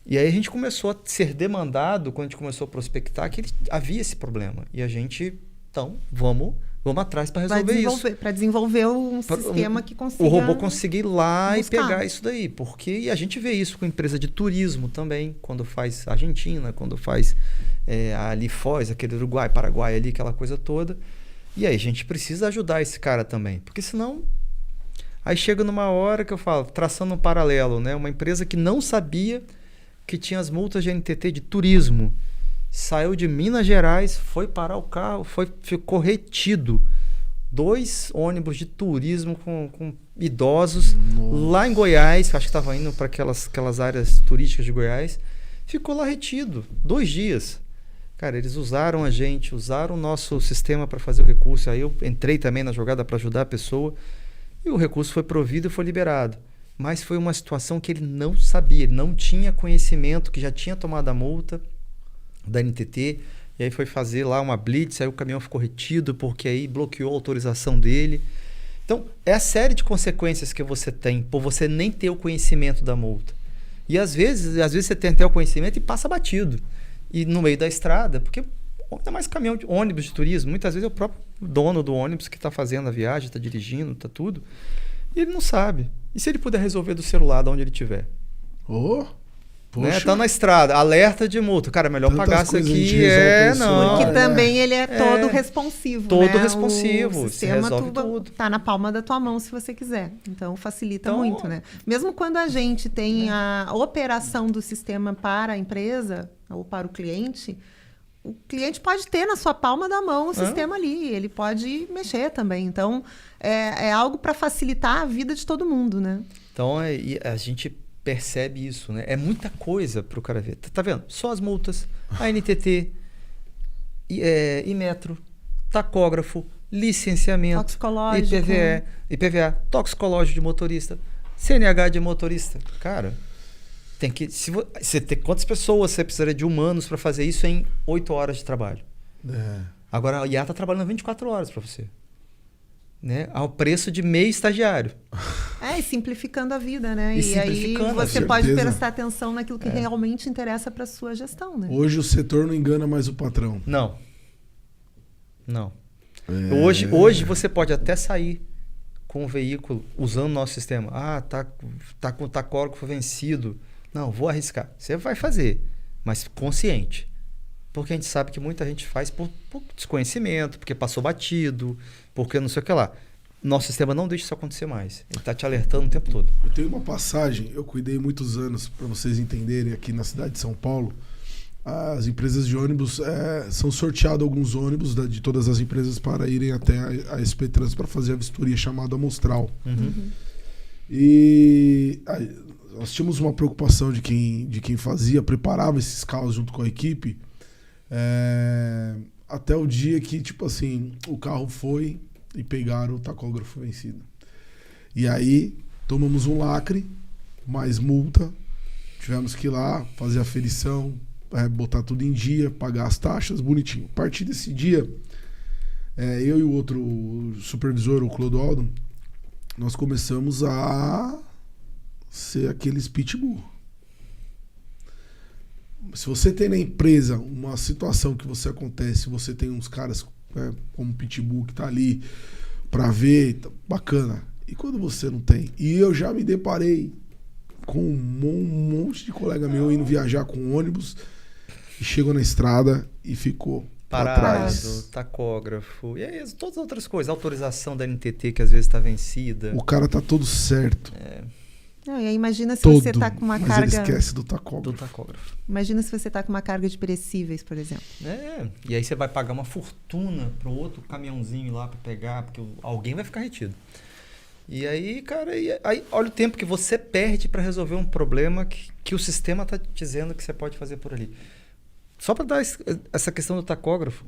E aí a gente começou a ser demandado, quando a gente começou a prospectar, que havia esse problema. E a gente, então, vamos atrás para resolver isso. Para desenvolver um sistema que consiga... O robô conseguir ir lá buscar. E pegar isso daí. Porque a gente vê isso com empresa de turismo também, quando faz Argentina, quando faz ali Foz, aquele Uruguai, Paraguai ali, aquela coisa toda. E aí a gente precisa ajudar esse cara também. Porque senão... Aí chega numa hora que eu falo, traçando um paralelo, né? Uma empresa que não sabia que tinha as multas de NTT de turismo. Saiu de Minas Gerais, foi parar o carro, ficou retido. 2 ônibus de turismo com idosos lá em Goiás, acho que estava indo para aquelas áreas turísticas de Goiás, ficou lá retido 2 dias. Cara, eles usaram a gente, usaram o nosso sistema para fazer o recurso. Aí eu entrei também na jogada para ajudar a pessoa e o recurso foi provido e foi liberado. Mas foi uma situação que ele não sabia, ele não tinha conhecimento, que já tinha tomado a multa da NTT. E aí foi fazer lá uma blitz, aí o caminhão ficou retido porque aí bloqueou a autorização dele. Então, é a série de consequências que você tem por você nem ter o conhecimento da multa. E às vezes você tem até o conhecimento e passa batido. E no meio da estrada, porque ainda mais caminhão de ônibus de turismo, muitas vezes é o próprio dono do ônibus que está fazendo a viagem, está dirigindo, está tudo. E ele não sabe. E se ele puder resolver do celular de onde ele estiver? Poxa. Tá na estrada, alerta de multa. Cara, melhor Tantas pagar isso coisas a gente aqui. resolve pelo Porque celular, também ele é todo responsivo, Todo né? responsivo, O se sistema resolve tudo. tá na palma da tua mão se você quiser. Então facilita Então, muito, né? Mesmo quando a gente tem a operação do sistema para a empresa ou para o cliente pode ter na sua palma da mão o sistema ali, ele pode mexer também. Então é algo para facilitar a vida de todo mundo, né? Então a gente percebe isso, né? É muita coisa para o cara ver. Tá vendo? Só as multas, a NTT, Imetro, tacógrafo, licenciamento, Toxicológico. IPVA, toxicológico de motorista, CNH de motorista. Cara, tem que... Você tem quantas pessoas você precisaria de humanos para fazer isso em 8 horas de trabalho? Agora a IA está trabalhando 24 horas para você. Né? Ao preço de meio estagiário. E simplificando a vida, né? E aí simplificando, você com pode certeza. prestar atenção naquilo que realmente interessa para sua gestão, né? Hoje o setor não engana mais o patrão. Não. Hoje você pode até sair com o veículo usando o nosso sistema. Tá com o tacógrafo vencido. Não, vou arriscar. Você vai fazer, mas consciente. Porque a gente sabe que muita gente faz por desconhecimento, porque passou batido, porque não sei o que lá. Nosso sistema não deixa isso acontecer mais. Ele está te alertando o tempo todo. Eu tenho uma passagem, eu cuidei muitos anos, para vocês entenderem, aqui na cidade de São Paulo. As empresas de ônibus são sorteados alguns ônibus de todas as empresas para irem até a SP Trans para fazer a vistoria chamada amostral. E nós tínhamos uma preocupação de quem preparava esses carros junto com a equipe. Até o dia que, tipo assim, o carro foi e pegaram o tacógrafo vencido. E aí, tomamos um lacre, mais multa, tivemos que ir lá fazer a aferição, botar tudo em dia, pagar as taxas, bonitinho. A partir desse dia, eu e o outro supervisor, o Clodoaldo, nós começamos a ser aqueles pitbull. Se você tem na empresa uma situação que você tem uns caras como Pitbull que tá ali pra ver, bacana. E quando você não tem? E eu já me deparei com um monte de colega meu indo viajar com ônibus e chegou na estrada e ficou parado, pra trás. Tacógrafo, e aí todas as outras coisas, autorização da NTT que às vezes está vencida. O cara tá todo certo. Não, e aí imagina se Todo, você tá com uma mas carga. ele esquece do tacógrafo. Imagina se você tá com uma carga de perecíveis, por exemplo. E aí você vai pagar uma fortuna pro outro caminhãozinho lá para pegar, porque alguém vai ficar retido. E aí, cara, aí olha o tempo que você perde para resolver um problema que o sistema tá dizendo que você pode fazer por ali. Só para dar essa questão do tacógrafo,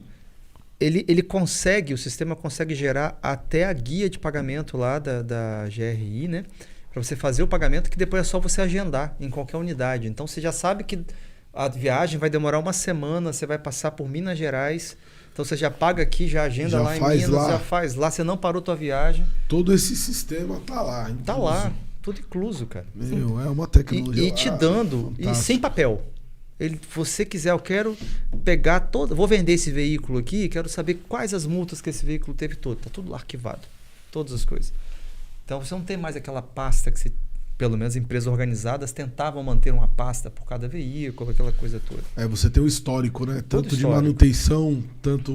o sistema consegue gerar até a guia de pagamento lá da GRI, né? Para você fazer o pagamento, que depois é só você agendar em qualquer unidade. Então você já sabe que a viagem vai demorar uma semana, você vai passar por Minas Gerais. Então você já paga aqui, já agenda Já lá em faz Minas, lá. já faz lá, você não parou tua viagem. Todo esse sistema tá lá. Incluso. Tá lá, tudo incluso, cara. Meu, é uma tecnologia. E te dando, e sem papel. Você quiser, eu quero pegar vou vender esse veículo aqui, quero saber quais as multas que esse veículo teve todo. Tá tudo lá arquivado, todas as coisas. Então você não tem mais aquela pasta que pelo menos empresas organizadas tentavam manter uma pasta por cada veículo, aquela coisa toda. Você tem o histórico, né? Todo Tanto histórico. de manutenção, tanto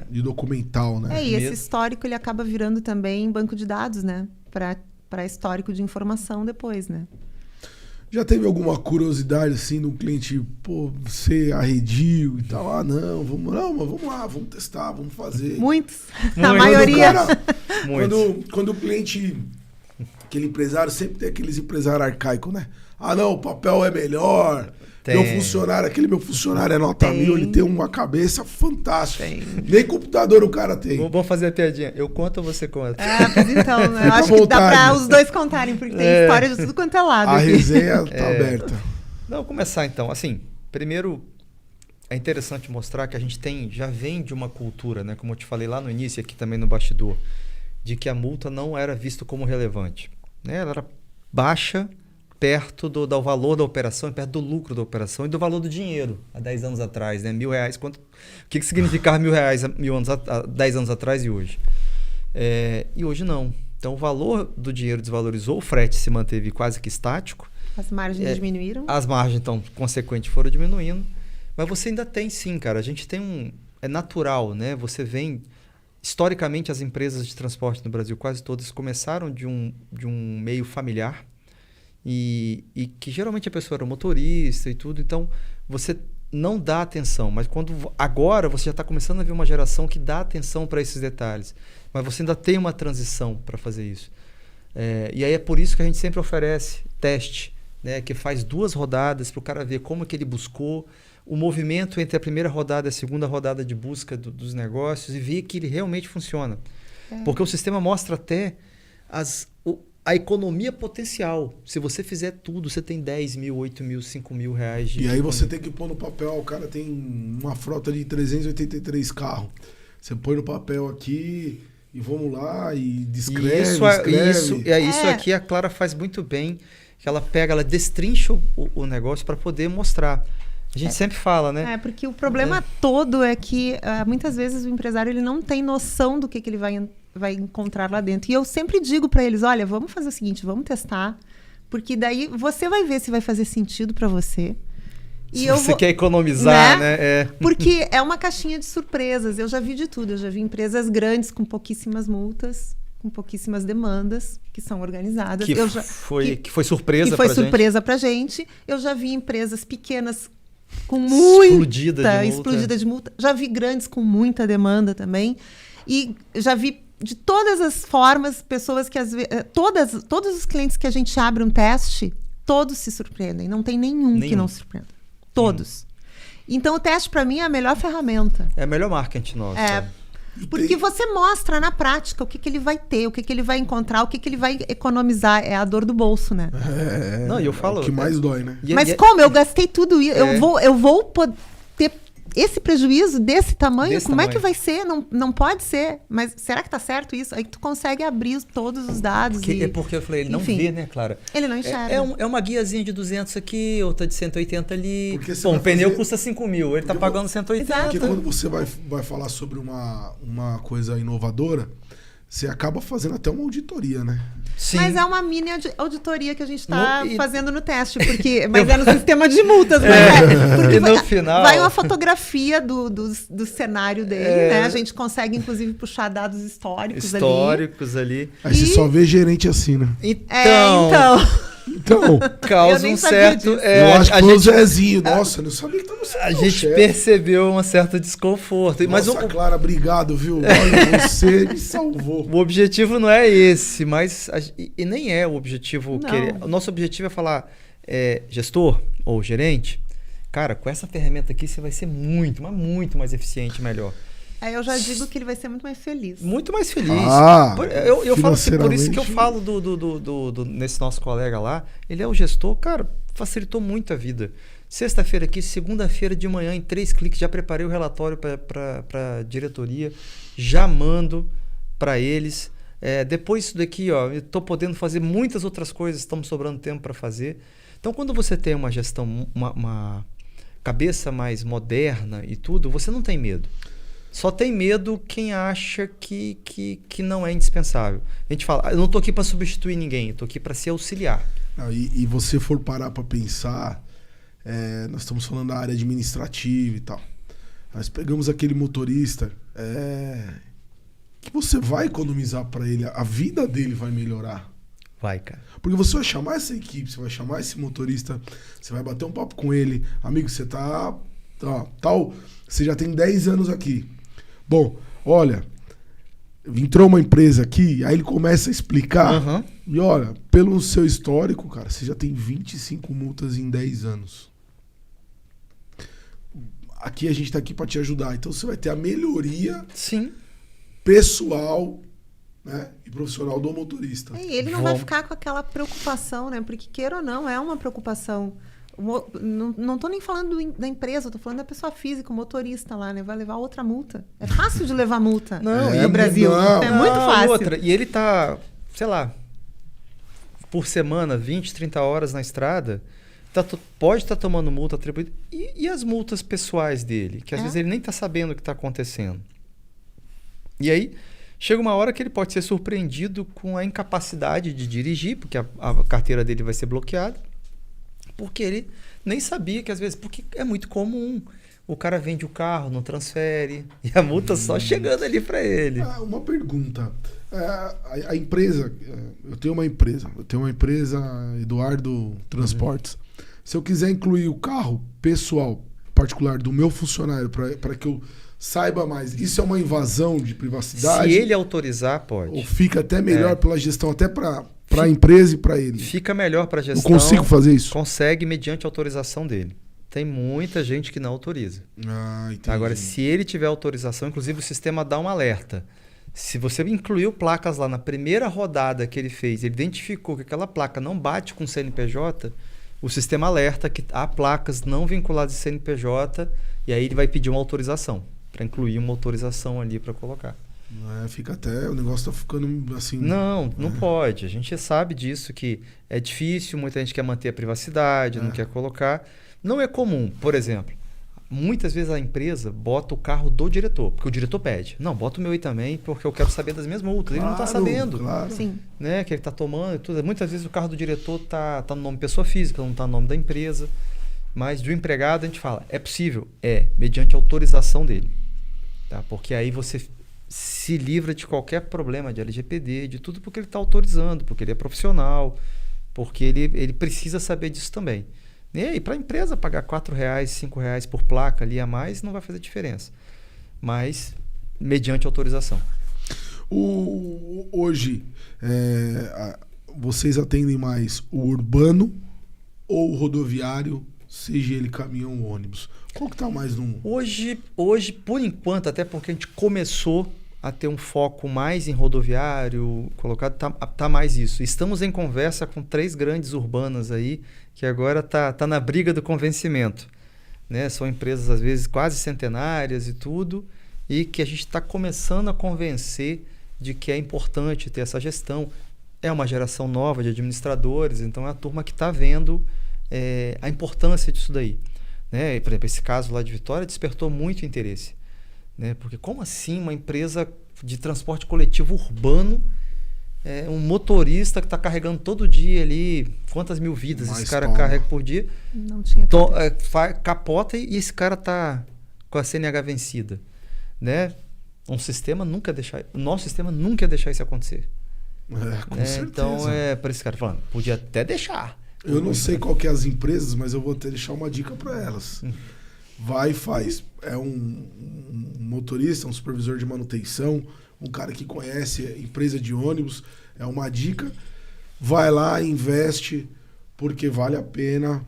de documental, né? E esse histórico ele acaba virando também banco de dados, né? Para histórico de informação depois, né? Já teve alguma curiosidade assim de um cliente, pô, ser arredio e tal? Ah, não, mas vamos lá, vamos testar, vamos fazer. Muitos. A Muito. maioria. Quando o cliente, aquele empresário, sempre tem aqueles empresários arcaicos, né? Ah, não, o papel é melhor. Tem. Aquele meu funcionário é nota Tem. 1000, ele tem uma cabeça fantástica. Tem. Nem computador o cara tem. Vamos fazer a piadinha. Eu conto ou você conta? Mas então, eu Fica à acho que dá vontade. pra os dois contarem, porque tem história de tudo quanto é lado. A aqui. resenha tá aberta. Não, vou começar então. Assim, primeiro é interessante mostrar que a gente já vem de uma cultura, né? Como eu te falei lá no início, aqui também no bastidor, de que a multa não era vista como relevante, né? Ela era baixa, perto do valor da operação, perto do lucro da operação e do valor do dinheiro, há 10 anos atrás, né? R$1.000, o que significava R$1.000 há 10 anos atrás e hoje? E hoje não. Então o valor do dinheiro desvalorizou, o frete se manteve quase que estático. As margens diminuíram. As margens, então, consequentemente, foram diminuindo. Mas você ainda tem sim, cara. A gente tem é natural, né? Você vem... Historicamente, as empresas de transporte no Brasil, quase todas, começaram de um meio familiar. E que geralmente a pessoa era motorista e tudo, então você não dá atenção, mas agora você já está começando a ver uma geração que dá atenção para esses detalhes, mas você ainda tem uma transição para fazer isso. E aí é por isso que a gente sempre oferece teste, né, que faz 2 rodadas para o cara ver como é que ele buscou, o movimento entre a primeira rodada e a segunda rodada de busca dos negócios e ver que ele realmente funciona. Porque o sistema mostra até a economia potencial. Se você fizer tudo, você tem 10 mil, 8 mil, 5 mil reais de... E aí você tem que pôr no papel, o cara tem uma frota de 383 carros. Você põe no papel aqui e vamos lá e descreve, Isso aqui a Clara faz muito bem, que ela destrincha o negócio para poder mostrar. A gente sempre fala, né? Porque o problema todo é que muitas vezes o empresário ele não tem noção do que ele vai encontrar lá dentro. E eu sempre digo para eles, olha, vamos fazer o seguinte, vamos testar, porque daí você vai ver se vai fazer sentido para você. Se você quer economizar, né? Porque é uma caixinha de surpresas. Eu já vi de tudo. Eu já vi empresas grandes com pouquíssimas multas, com pouquíssimas demandas, que são organizadas. Que foi surpresa pra gente. Que foi surpresa pra gente. Eu já vi empresas pequenas com muita explodida de multa. Já vi grandes com muita demanda também. E já vi de todas as formas, pessoas que às vezes... Todos os clientes que a gente abre um teste, todos se surpreendem. Não tem nenhum que não se surpreenda. Todos. Então o teste para mim é a melhor ferramenta. É a melhor marketing nossa. Porque você mostra na prática o que ele vai ter, o que ele vai encontrar, o que ele vai economizar. É a dor do bolso, né? Não, eu falo... o que mais dói, né? Mas como? Eu gastei tudo isso. Eu vou poder ter esse prejuízo desse tamanho? Como é que vai ser? Não pode ser. Mas será que tá certo isso? Aí tu consegue abrir todos os dados. É porque eu falei, ele não vê, né, Clara? Ele não enxerga. É uma guiazinha de 200 aqui, outra de 180 ali. Um pneu custa 5 mil, ele tá pagando 180. Exato. Porque quando você vai falar sobre uma coisa inovadora, você acaba fazendo até uma auditoria, né? Sim. Mas é uma mini auditoria que a gente está fazendo no teste, mas é no sistema de multas. Porque no final... vai uma fotografia do cenário dele, né? A gente consegue, inclusive, puxar dados históricos ali. Aí você só vê gerente assim, né? Então, causa um certo... eu acho que foi o Zezinho. Nossa, não sabia que tava sendo a gente percebeu um certo desconforto. Nossa, mas Clara, obrigado, viu? Olha, você me salvou. O objetivo não é esse, mas... E nem é o objetivo querer. O nosso objetivo é falar, gestor ou gerente, cara, com essa ferramenta aqui você vai ser muito, mas muito mais eficiente e melhor. Aí eu já digo que ele vai ser muito mais feliz. Muito mais feliz. Eu falo assim, por isso que eu falo nesse nosso colega lá, ele é o gestor, cara, facilitou muito a vida. Sexta-feira aqui, segunda-feira de manhã, em 3 cliques, já preparei o relatório para a diretoria, já mando para eles. Depois disso daqui, eu estou podendo fazer muitas outras coisas, estamos sobrando tempo para fazer. Então, quando você tem uma gestão, uma cabeça mais moderna e tudo, você não tem medo. Só tem medo quem acha que não é indispensável. A gente fala, eu não estou aqui para substituir ninguém, eu estou aqui para se auxiliar. E você for parar para pensar, nós estamos falando da área administrativa e tal. Nós pegamos aquele motorista que você vai economizar para ele, a vida dele vai melhorar. Vai, cara. Porque você vai chamar essa equipe, você vai chamar esse motorista, você vai bater um papo com ele. Amigo, você tá tal, você já tem 10 anos aqui. Bom, olha, entrou uma empresa aqui, aí ele começa a explicar. Uhum. E olha, pelo seu histórico, cara, você já tem 25 multas em 10 anos. Aqui a gente tá aqui para te ajudar. Então você vai ter a melhoria Sim. pessoal, né, e profissional do motorista. E ele não vai ficar com aquela preocupação, né? Porque, queira ou não, é uma preocupação. Não tô nem falando da empresa, tô falando da pessoa física, o motorista lá, né? Vai levar outra multa. É fácil de levar multa no Brasil. Não. É muito fácil. Outra, e ele tá, sei lá, por semana, 20, 30 horas na estrada, pode estar tomando multa atribuída. E as multas pessoais dele? Que às vezes ele nem tá sabendo o que tá acontecendo. E aí, chega uma hora que ele pode ser surpreendido com a incapacidade de dirigir, porque a carteira dele vai ser bloqueada. Porque ele nem sabia que às vezes... Porque é muito comum. O cara vende o carro, não transfere. E a multa só chegando ali para ele. Uma pergunta. A empresa... Eu tenho uma empresa, Eduardo Transportes. Se eu quiser incluir o carro pessoal, particular, do meu funcionário, para que eu saiba mais, isso é uma invasão de privacidade? Se ele autorizar, pode. Ou fica até melhor pela gestão, até para a empresa e para ele? Fica melhor para a gestão. Eu consigo fazer isso? Consegue mediante autorização dele. Tem muita gente que não autoriza. Entendi. Agora, se ele tiver autorização, inclusive o sistema dá um alerta. Se você incluiu placas lá na primeira rodada que ele fez, ele identificou que aquela placa não bate com o CNPJ, o sistema alerta que há placas não vinculadas de CNPJ e aí ele vai pedir uma autorização, para incluir uma autorização ali para colocar. Fica até... O negócio tá ficando assim... Não pode. A gente sabe disso, que é difícil, muita gente quer manter a privacidade, não quer colocar. Não é comum. Por exemplo, muitas vezes a empresa bota o carro do diretor, porque o diretor pede. Não, bota o meu aí também, porque eu quero saber das minhas multas. Ele não está sabendo. Claro. Sim. Né, que ele está tomando e tudo. Muitas vezes o carro do diretor tá no nome de pessoa física, não está no nome da empresa. Mas do empregado a gente fala, é possível? Mediante autorização dele. Tá? Porque aí você se livra de qualquer problema de LGPD, de tudo, porque ele está autorizando, porque ele é profissional, porque ele precisa saber disso também. E aí, para a empresa pagar R$4, R$5 por placa ali a mais, não vai fazer diferença. Mas, mediante autorização. Hoje, vocês atendem mais o urbano ou o rodoviário, seja ele caminhão ou ônibus? Qual que está mais no... Hoje, por enquanto, até porque a gente começou a ter um foco mais em rodoviário, colocado, tá mais isso. Estamos em conversa com 3 grandes urbanas aí, que agora tá na briga do convencimento. Né? São empresas, às vezes, quase centenárias e tudo, e que a gente está começando a convencer de que é importante ter essa gestão. É uma geração nova de administradores, então é a turma que está vendo a importância disso daí. Né? E, por exemplo, esse caso lá de Vitória despertou muito interesse. Né? Porque como assim uma empresa de transporte coletivo urbano, um motorista que está carregando todo dia ali, quantas mil vidas esse cara carrega por dia, Não tinha capota e esse cara está com a CNH vencida. Né? O nosso sistema nunca ia deixar isso acontecer. Com certeza. Então, para esse cara falando, podia até deixar. Eu não sei qual que é as empresas, mas eu vou até deixar uma dica para elas. Vai e faz. É um motorista, um supervisor de manutenção, um cara que conhece empresa de ônibus. É uma dica. Vai lá, investe, porque vale a pena.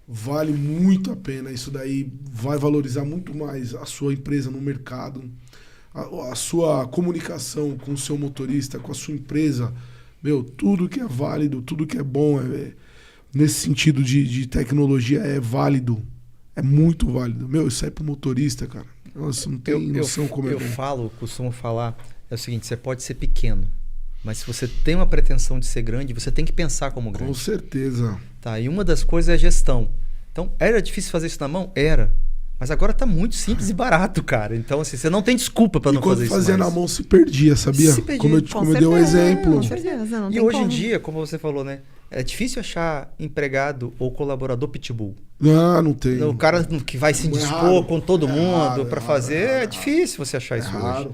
Vale muito a pena. Isso daí vai valorizar muito mais a sua empresa no mercado. A sua comunicação com o seu motorista, com a sua empresa. Tudo que é válido, tudo que é bom, nesse sentido de tecnologia é válido. É muito válido. Isso é pro motorista, cara. Você não tem noção como é bom. Costumo falar, é o seguinte, você pode ser pequeno, mas se você tem uma pretensão de ser grande, você tem que pensar como grande. Com certeza. Tá, e uma das coisas é a gestão. Então, era difícil fazer isso na mão? Era. Mas agora tá muito simples e barato, cara. Então, assim, você não tem desculpa para não fazer isso mais. E quando fazia na mão se perdia, sabia? Se perdia. Como eu dei um exemplo. Com certeza, não e tem hoje como. em dia, como você falou, né? É difícil achar empregado ou colaborador pitbull. Não tem. O cara que vai se indispor com todo mundo para fazer, é difícil você achar isso hoje.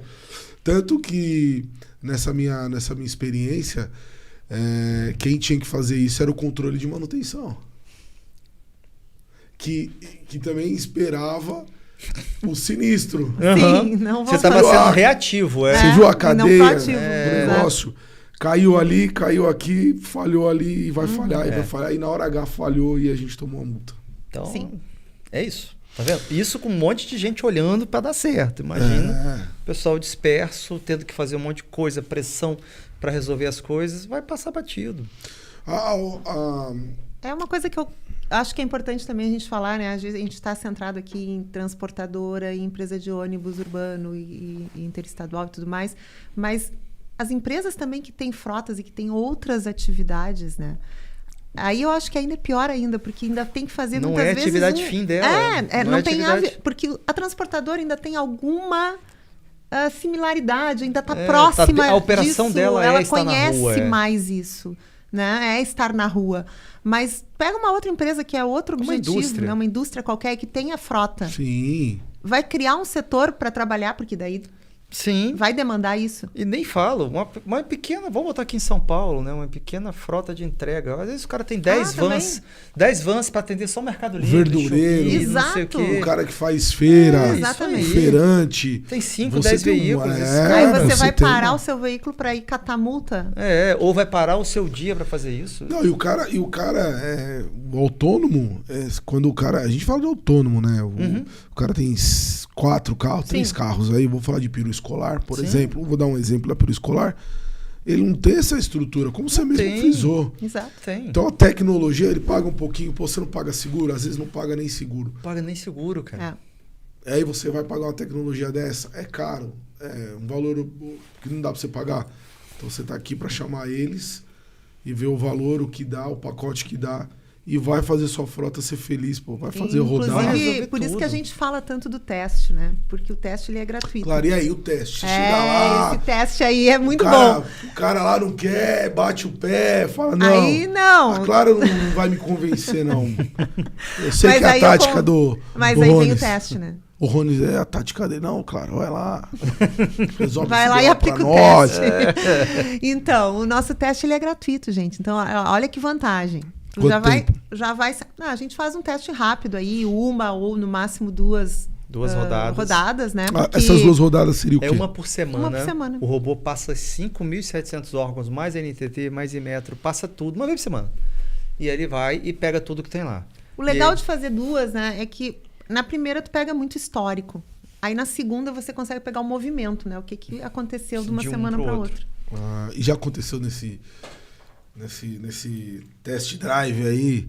Tanto que nessa minha experiência, quem tinha que fazer isso era o controle de manutenção. Que também esperava o sinistro. Sim, não Você vou estava fazer. sendo reativo, Você viu a e não cadeia proativo, do negócio? Caiu ali, caiu aqui, falhou ali e vai falhar, e vai falhar. E na hora H falhou e a gente tomou a multa. Então, Sim. é isso. Tá vendo? Isso com um monte de gente olhando para dar certo. Imagina o pessoal disperso, tendo que fazer um monte de coisa, pressão para resolver as coisas, vai passar batido. É uma coisa que eu acho que é importante também a gente falar, né? Às vezes a gente está centrado aqui em transportadora, em empresa de ônibus urbano e interestadual e tudo mais, mas as empresas também que têm frotas e que têm outras atividades, né? Aí eu acho que ainda é pior ainda, porque ainda tem que fazer Não muitas é vezes... atividade fim dela. Não tem atividade. porque a transportadora ainda tem alguma similaridade, ainda está próxima a operação disso, dela ela estar na conhece rua, mais isso, né? É estar na rua. Mas pega uma outra empresa que é outro objetivo, indústria. né? Uma indústria qualquer que tenha frota. Sim. Vai criar um setor para trabalhar, porque daí Sim. vai demandar isso. E nem falo, uma pequena, vamos botar aqui em São Paulo, né? Uma pequena frota de entrega. Às vezes o cara tem 10 vans, 10 vans para atender só o Mercado Livre. Verdureiro. Shopee, não sei o Exato. quê. O cara que faz feira, Exatamente. feirante. Tem 5, Você 10 tem veículos. Aí você vai tem parar uma- o seu veículo para ir catar multa? Ou vai parar o seu dia para fazer isso. Não, o autônomo, quando o cara. A gente fala de autônomo, né? O cara tem 4 carros, 3 Sim. carros aí, vou falar de peru escolar, por Sim. exemplo. Vou dar um exemplo da peru escolar. Ele não tem essa estrutura, como você mesmo tem. frisou. Exato. Tem. Então a tecnologia, ele paga um pouquinho, pô, você não paga seguro, às vezes não paga nem seguro. Paga nem seguro, cara. Aí você vai pagar uma tecnologia dessa, é caro, é um valor que não dá pra você pagar. Então você tá aqui pra chamar eles e ver o valor, o que dá, o pacote que dá. E vai fazer sua frota ser feliz, pô. Vai fazer rodar. Inclusive, resolver por isso que a tudo. gente fala tanto do teste, né? Porque o teste ele é gratuito. Claro, e aí o teste? Chega lá, Esse teste aí é muito o bom. cara lá não quer, bate o pé, fala, não. Aí não. A Clara não vai me convencer, não. Eu sei Mas que é a aí tática do Mas do aí vem o Rones. teste, né? O Rones é a tática dele. Não, Claro, vai lá. Resolve Vai esse lá e BO aplica pra o nós. teste. Então, o nosso teste ele é gratuito, gente. Então, olha que vantagem. Tu Quanto tempo? A gente faz um teste rápido aí, uma ou no máximo duas rodadas. né? Essas 2 rodadas seriam o quê? É uma por semana. Uma por semana. O robô passa 5.700 órgãos, mais NTT, mais Inmetro, passa tudo, uma vez por semana. E aí ele vai e pega tudo que tem lá. O legal E de fazer 2, né, é que na primeira tu pega muito histórico. Aí na segunda você consegue pegar o movimento, né? O que aconteceu de uma De um semana pro para outro. outra. E já aconteceu nesse test drive aí,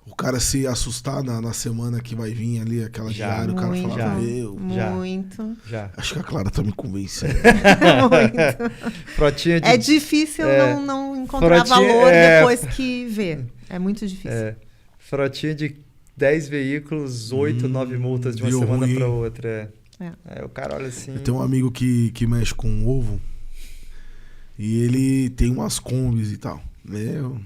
o cara se assustar na semana que vai vir ali, aquela Já. diária, o cara Muito. falar, meu, Já. Muito. Já. acho que a Clara tá me convencendo. Muito. Frotinha de... É difícil não encontrar Frotinha, valor depois que vê. É muito difícil. Frotinha de 10 veículos, 8, 9 multas de uma deu semana ruim. para outra. É. O cara olha assim... Eu tenho um amigo que mexe com ovo e ele tem umas combis e tal. Meu,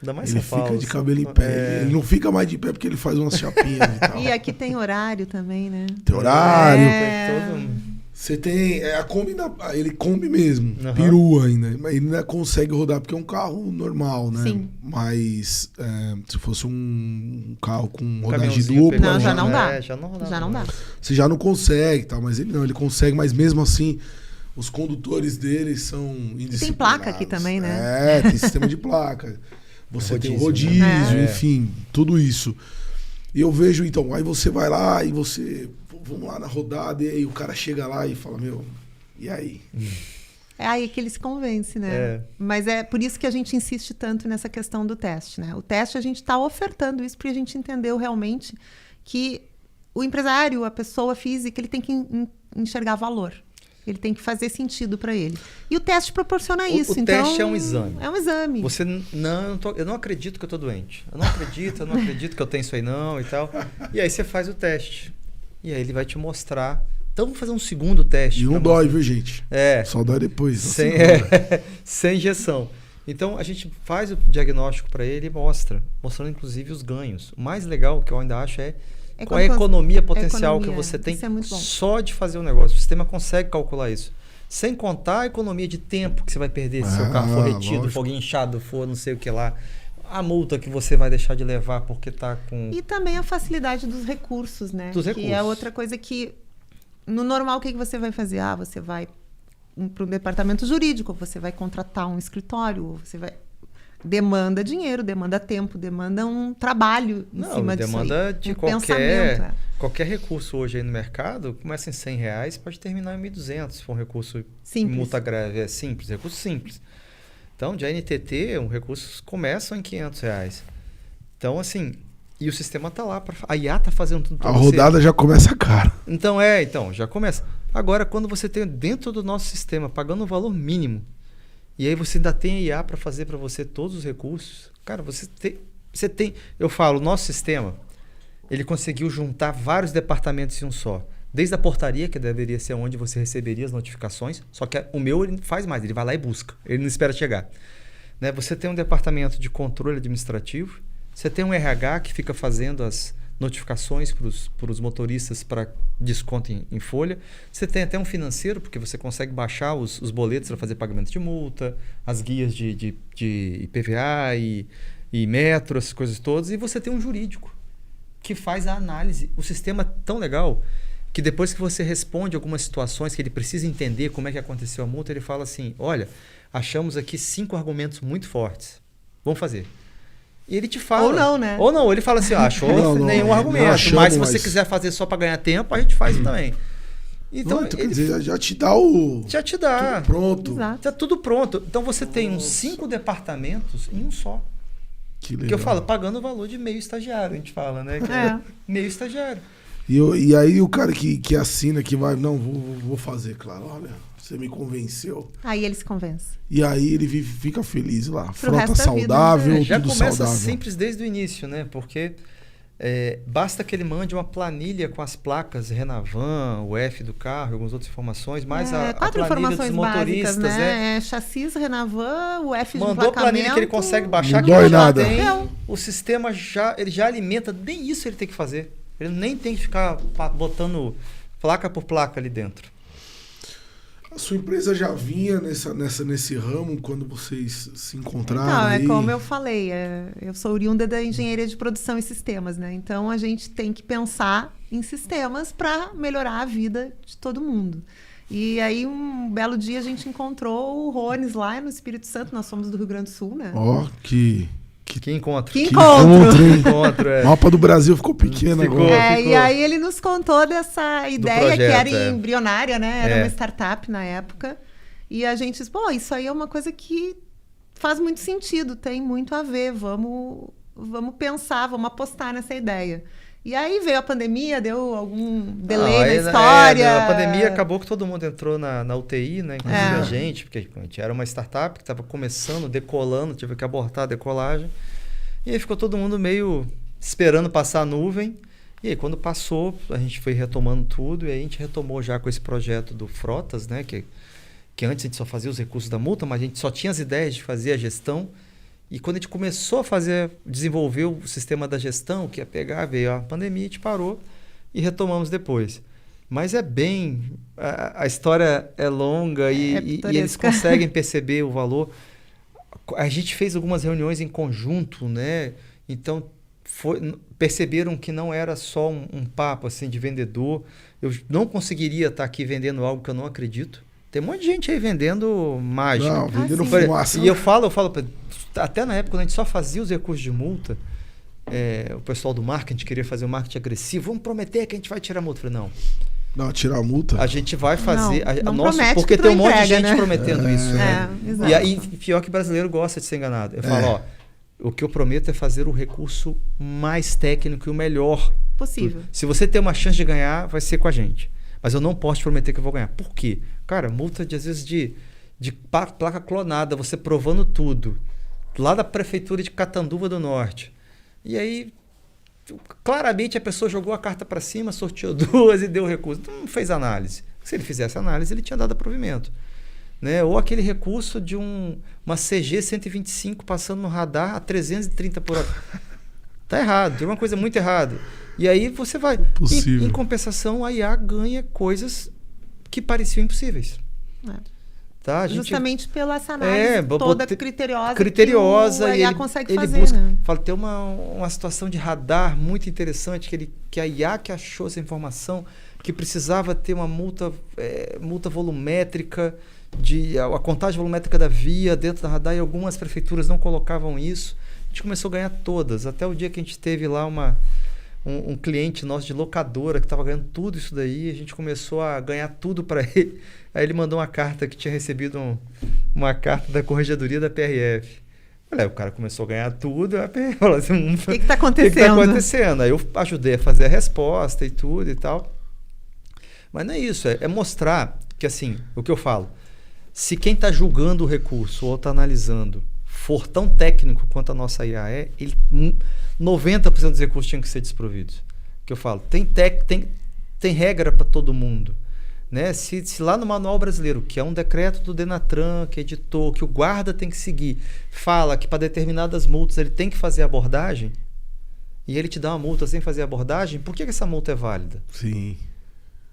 Ainda mais ele São Paulo. fica de cabelo em pé. Ele não fica mais de pé porque ele faz umas chapinhas e tal. E aqui tem horário também, né? Tem horário. Todo... Você tem. A Kombi ele Kombi mesmo. Aham. Perua ainda. Mas ele ainda consegue rodar, porque é um carro normal, né? Sim. Mas se fosse um carro com rodagem caminhãozinho dupla, Não, já não dá. Já não dá. Já não dá. você já não consegue, tá? Mas ele não, ele consegue, mas mesmo assim, os condutores dele são indisciplinados. Tem placa aqui também, né? Tem sistema de placa. Você tem o Rodízio, rodízio, né? enfim, tudo isso. E eu vejo, então, aí você vai lá e você... Vamos lá na rodada, e aí o cara chega lá e fala, meu, e aí? É aí que ele se convence, né? É. Mas é por isso que a gente insiste tanto nessa questão do teste, né? O teste a gente está ofertando isso porque a gente entendeu realmente que o empresário, a pessoa física, ele tem que enxergar valor. Ele tem que fazer sentido para ele. E o teste proporciona isso. O então, teste é um exame. É um exame. Você eu não acredito que eu tô doente. Eu não acredito que eu tenho isso aí não e tal. E aí você faz o teste. E aí ele vai te mostrar. Então vamos fazer um segundo teste. E não dói, viu, gente? Só dói depois. Sem, sem injeção. Então a gente faz o diagnóstico para ele e mostrando inclusive os ganhos. O mais legal que eu ainda acho é qual é a economia potencial que você tem isso é muito bom. só de fazer o negócio. O sistema consegue calcular isso. Sem contar a economia de tempo que você vai perder se seu carro for retido, lógico. for guinchado, for não sei o que lá. A multa que você vai deixar de levar porque tá com... E também a facilidade dos recursos, né? Dos Que recursos. é outra coisa que, no normal, o que você vai fazer? Você vai para um departamento jurídico, você vai contratar um escritório, você vai... Demanda dinheiro, demanda tempo, demanda um trabalho em cima disso demanda aí. de Pensamento. qualquer recurso hoje aí no mercado, começa em R$100, pode terminar em 1.200, se for um recurso Simples. multa grave, é simples, recurso simples. Então, de ANTT, recursos começam em R$500. Então, assim, e o sistema tá lá, a IA tá fazendo tudo pra A você. rodada já começa cara. Então, já começa. Agora, quando você tem dentro do nosso sistema, pagando um valor mínimo, e aí você ainda tem a IA para fazer para você todos os recursos, cara, você tem... Eu falo, o nosso sistema, ele conseguiu juntar vários departamentos em um só. Desde a portaria, que deveria ser onde você receberia as notificações, só que o meu ele faz mais, ele vai lá e busca, ele não espera chegar. Né? Você tem um departamento de controle administrativo, você tem um RH que fica fazendo as notificações para os motoristas para desconto em folha. Você tem até um financeiro, porque você consegue baixar os boletos para fazer pagamento de multa, as guias de IPVA e metro, essas coisas todas. E você tem um jurídico que faz a análise. O sistema é tão legal que depois que você responde algumas situações que ele precisa entender como é que aconteceu a multa, ele fala assim, olha, achamos aqui 5 argumentos muito fortes. Vamos fazer. E ele te fala. Ou não, né? Ou não, ele fala assim, achou nenhum argumento. não achamos, mas se você quiser fazer só para ganhar tempo, a gente faz também. Então, Então, quer dizer, já te dá o... já te dá. Tudo pronto. Exato. Tá tudo pronto. Então você tem uns 5 departamentos em um só. Que legal. Que eu falo, pagando o valor de meio estagiário, a gente fala, né? Que É. meio estagiário. E aí o cara que assina, que vai... Não, vou fazer, claro. Olha, você me convenceu. Aí ele se convence. E aí ele fica feliz lá. Pro Frota resto da vida, saudável, né? Já tudo começa saudável. simples desde o início, né? Porque basta que ele mande uma planilha com as placas Renavan, o F do carro, algumas outras informações, mais a 4 planilha dos informações motoristas, básicas, né? Chassis, Renavan, o F de Mandou a planilha que ele emplacamento. consegue baixar, Não que dói ele já nada. tem, Não. o sistema ele já alimenta, nem isso ele tem que fazer. Ele nem tem que ficar botando placa por placa ali dentro. A sua empresa já vinha nesse ramo quando vocês se encontraram? Não, é aí? como eu falei, eu sou oriunda da engenharia de produção e sistemas, né? Então a gente tem que pensar em sistemas para melhorar a vida de todo mundo. E aí um belo dia a gente encontrou o Rones lá no Espírito Santo, nós somos do Rio Grande do Sul, né? Ó, que Que encontro. Que que encontro! hein? encontro, O mapa do Brasil ficou pequeno Ficou. agora. E aí ele nos contou dessa ideia projeto, que era embrionária, né? Era É. uma startup na época. E a gente disse, pô, isso aí é uma coisa que faz muito sentido, tem muito a ver, vamos pensar, vamos apostar nessa ideia. E aí veio a pandemia, deu algum delay na história. A pandemia acabou que todo mundo entrou na UTI, né? Inclusive É. a gente, porque a gente era uma startup que estava começando, decolando, tive que abortar a decolagem. E aí ficou todo mundo meio esperando passar a nuvem. E aí quando passou, a gente foi retomando tudo e aí a gente retomou já com esse projeto do Frotas, né? Que antes a gente só fazia os recursos da multa, mas a gente só tinha as ideias de fazer a gestão. E quando a gente começou a desenvolver o sistema da gestão, que ia pegar, veio a pandemia, a gente parou e retomamos depois. Mas a história é longa e eles pitoresca. conseguem perceber o valor. A gente fez algumas reuniões em conjunto, né? Então perceberam que não era só um papo assim de vendedor. Eu não conseguiria estar aqui vendendo algo que eu não acredito. Tem um monte de gente aí vendendo mágica. Não, vendendo sim. fumaça. E eu falo, até na época quando a gente só fazia os recursos de multa, o pessoal do marketing queria fazer um marketing agressivo, vamos prometer que a gente vai tirar a multa. Eu falei, não, Tirar a multa. a gente vai fazer, Não promete porque que tem um tu monte de entrega, gente né? prometendo isso, né? Exato. E aí, pior que brasileiro gosta de ser enganado. Eu falo, o que eu prometo é fazer o recurso mais técnico e o melhor Possível. Se você tem uma chance de ganhar, vai ser com a gente. Mas eu não posso te prometer que eu vou ganhar. Por quê? Cara, multa às vezes de placa clonada, você provando tudo. Lá da prefeitura de Catanduva do Norte. E aí, claramente a pessoa jogou a carta para cima, sorteou 2 e deu o recurso. Então não fez análise. Se ele fizesse análise, ele tinha dado provimento. Né? Ou aquele recurso de uma CG 125 passando no radar a 330 por hora. Tá errado, tem uma coisa muito errada. E aí você vai. Em compensação, a IA ganha coisas que pareciam impossíveis. Tá? A gente, justamente pela essa análise toda criteriosa criteriosa, que o e IA ele consegue ele fazer, busca, né? fala, tem uma situação de radar muito interessante que a IA que achou essa informação, que precisava ter uma multa volumétrica, a contagem volumétrica da via dentro da radar, e algumas prefeituras não colocavam isso. A gente começou a ganhar todas, até o dia que a gente teve lá um cliente nosso de locadora que estava ganhando tudo isso daí, a gente começou a ganhar tudo para ele. Aí ele mandou uma carta que tinha recebido uma carta da corregedoria da PRF. O cara começou a ganhar tudo, a PRF falou assim, o que está acontecendo? O que está acontecendo? Aí eu ajudei a fazer a resposta e tudo e tal. Mas não é isso, é mostrar que, assim, o que eu falo, se quem está julgando o recurso ou está analisando for tão técnico quanto a nossa IA 90% dos recursos tinham que ser desprovidos. Que eu falo, tem regra para todo mundo. Né? Se lá no Manual Brasileiro, que é um decreto do Denatran, que editou, que o guarda tem que seguir, fala que para determinadas multas ele tem que fazer abordagem, e ele te dá uma multa sem fazer abordagem, por que essa multa é válida? Sim.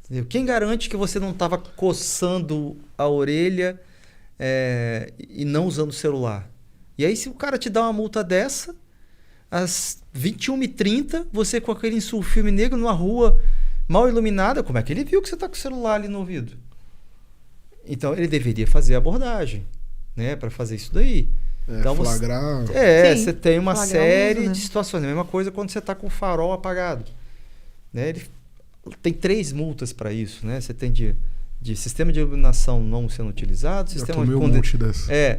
Entendeu? Quem garante que você não estava coçando a orelha e não usando o celular? E aí, se o cara te dá uma multa dessa, às 21h30, você com aquele filme negro numa rua mal iluminada, como é que ele viu que você está com o celular ali no ouvido? Então, ele deveria fazer a abordagem, né, para fazer isso daí. Então, flagrar. Você tem uma flagrar série uso, né? de situações. A mesma coisa quando você está com o farol apagado. Né? Ele tem 3 multas para isso. Né? Você tem de sistema de iluminação não sendo utilizado, sistema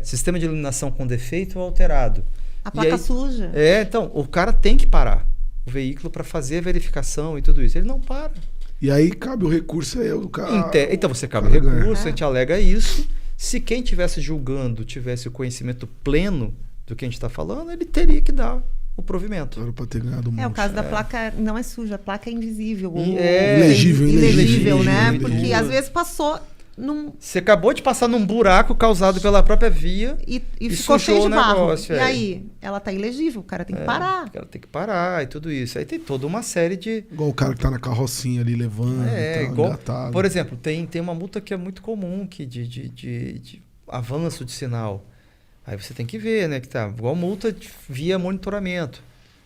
sistema de iluminação com defeito ou alterado. A placa suja. Então, o cara tem que parar o veículo para fazer a verificação e tudo isso. Ele não para. E aí cabe o recurso aí do cara. Então você cabe o recurso, a gente alega isso. Se quem estivesse julgando tivesse o conhecimento pleno do que a gente está falando, ele teria que dar o provimento. Era para ter ganhado um monte. O caso da placa não é suja, a placa é invisível. Ilegível, né? Porque às vezes passou Você acabou de passar num buraco causado pela própria via e ficou cheio de barro. Negócio, e aí, ela tá ilegível, o cara tem que parar. Ela tem que parar e tudo isso. Aí tem toda uma série de... Igual o cara que tá na carrocinha ali levando. Igual, engatado. por exemplo, tem uma multa que é muito comum que de avanço de sinal. Aí você tem que ver, né? Que tá igual multa via monitoramento,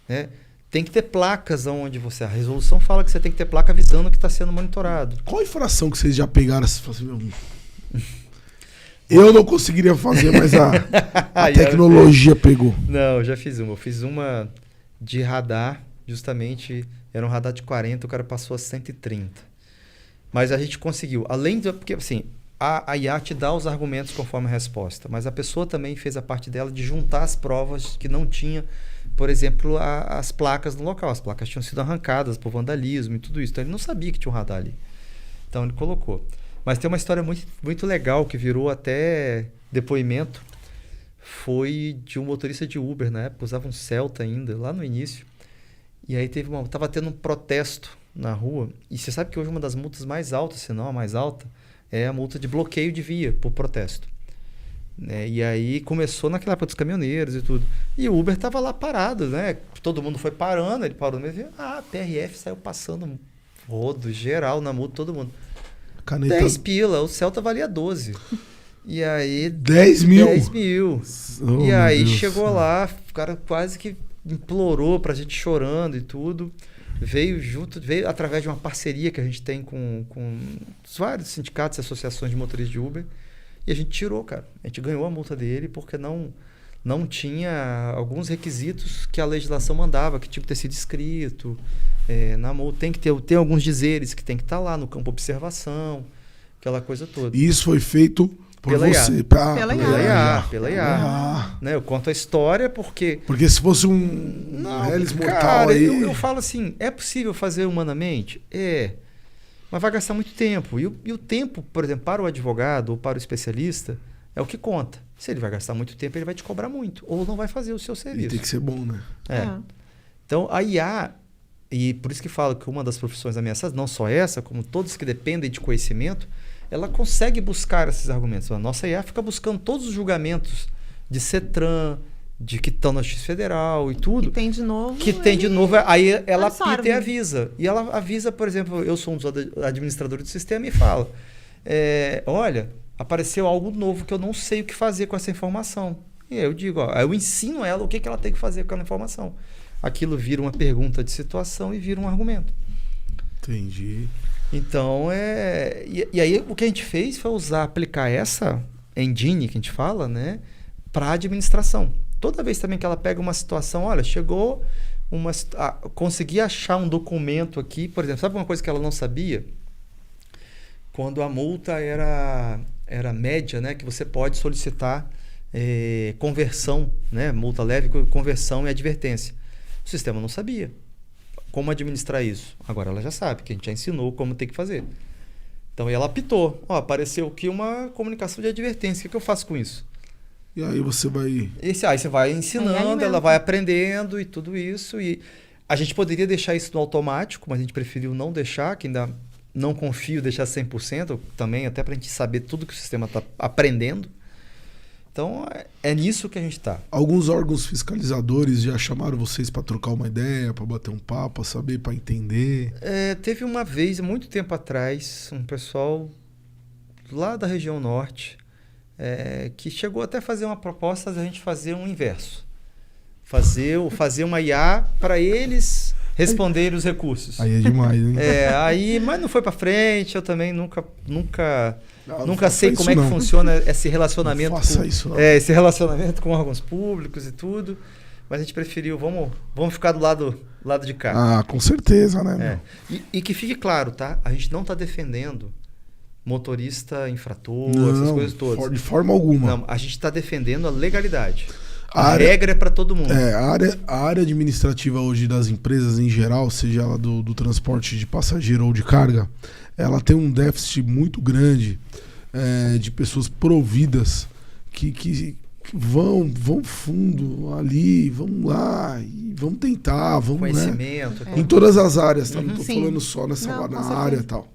né? Tem que ter placas onde você... A resolução fala que você tem que ter placa avisando que está sendo monitorado. Qual infração que vocês já pegaram? Eu não conseguiria fazer, mas a tecnologia pegou. Não, eu já fiz uma. Eu fiz uma de radar, justamente. Era um radar de 40, o cara passou a 130. Mas a gente conseguiu. Além de... Porque, assim, a IA te dá os argumentos conforme a resposta. Mas a pessoa também fez a parte dela de juntar as provas que não tinha... Por exemplo, as placas no local. As placas tinham sido arrancadas por vandalismo e tudo isso. Então, ele não sabia que tinha um radar ali. Então, ele colocou. Mas tem uma história muito, muito legal que virou até depoimento. Foi de um motorista de Uber, na época. Usava um Celta ainda, lá no início. E aí estava tendo um protesto na rua. E você sabe que hoje uma das multas mais altas, se não a mais alta, é a multa de bloqueio de via por protesto. E aí começou naquela época dos caminhoneiros e tudo. E o Uber estava lá parado, né? Todo mundo foi parando, ele parou no meio. A PRF saiu passando rodo, geral, na multa, todo mundo. Caneta... 10 pila, o Celta valia 12. E aí... 10 mil? 10 mil. Oh, e aí Deus. chegou lá, o cara quase que implorou pra gente chorando e tudo. Veio através de uma parceria que a gente tem com vários sindicatos e associações de motoristas de Uber. E a gente tirou, cara. A gente ganhou a multa dele porque não tinha alguns requisitos que a legislação mandava, que tinha que ter sido escrito. Na multa tem alguns dizeres que tem que estar lá no campo observação, aquela coisa toda. E isso foi feito por Pela você. Pela IA. Né? Eu conto a história porque... Porque se fosse um Hellis mortal cara, aí... Eu falo assim, é possível fazer humanamente? Mas vai gastar muito tempo. E o tempo, por exemplo, para o advogado ou para o especialista, é o que conta. Se ele vai gastar muito tempo, ele vai te cobrar muito. Ou não vai fazer o seu serviço. E tem que ser bom, né? Então, a IA, e por isso que falo que uma das profissões ameaçadas, não só essa, como todos que dependem de conhecimento, ela consegue buscar esses argumentos. A nossa IA fica buscando todos os julgamentos de CETRAN, de que estão na Justiça Federal e tudo. Que tem de novo. Aí ela apita e avisa. E ela avisa, por exemplo, eu sou um dos administradores do sistema e fala, olha, apareceu algo novo que eu não sei o que fazer com essa informação. E aí eu digo, ó, eu ensino ela o que ela tem que fazer com aquela informação. Aquilo vira uma pergunta de situação e vira um argumento. Entendi. Então, e aí o que a gente fez foi aplicar essa engine que a gente fala, né, para administração. Toda vez também que ela pega uma situação, olha, chegou consegui achar um documento aqui, por exemplo, sabe uma coisa que ela não sabia? Quando a multa era média, né, que você pode solicitar conversão, né, multa leve, conversão e advertência. O sistema não sabia como administrar isso. Agora ela já sabe, que a gente já ensinou como tem que fazer. Então ela apitou. Ó, apareceu aqui uma comunicação de advertência. O que eu faço com isso? E aí você vai... Aí você vai ensinando, ela vai aprendendo e tudo isso. E a gente poderia deixar isso no automático, mas a gente preferiu não deixar, que ainda não confio deixar 100% também, até para a gente saber tudo que o sistema está aprendendo. Então, é nisso que a gente está. Alguns órgãos fiscalizadores já chamaram vocês para trocar uma ideia, para bater um papo, para saber, para entender? Teve uma vez, muito tempo atrás, um pessoal lá da região norte que chegou até a fazer uma proposta de a gente fazer um inverso. Fazer uma IA para eles responderem os recursos. Aí é demais, hein? Mas não foi para frente, eu também nunca sei como é que funciona esse relacionamento. Não faça isso, não. Esse relacionamento com órgãos públicos e tudo. Mas a gente preferiu, vamos ficar do lado de cá. Ah, com certeza, né? E que fique claro, tá? A gente não está defendendo motorista infrator, essas coisas todas. De forma alguma. Não, a gente está defendendo a legalidade. A regra é para todo mundo. A área administrativa hoje das empresas em geral, seja ela do transporte de passageiro ou de carga, ela tem um déficit muito grande de pessoas providas que vão fundo ali, vão lá e vão tentar, vão, conhecimento. Em todas as áreas, tá? Não estou falando só na área e tal.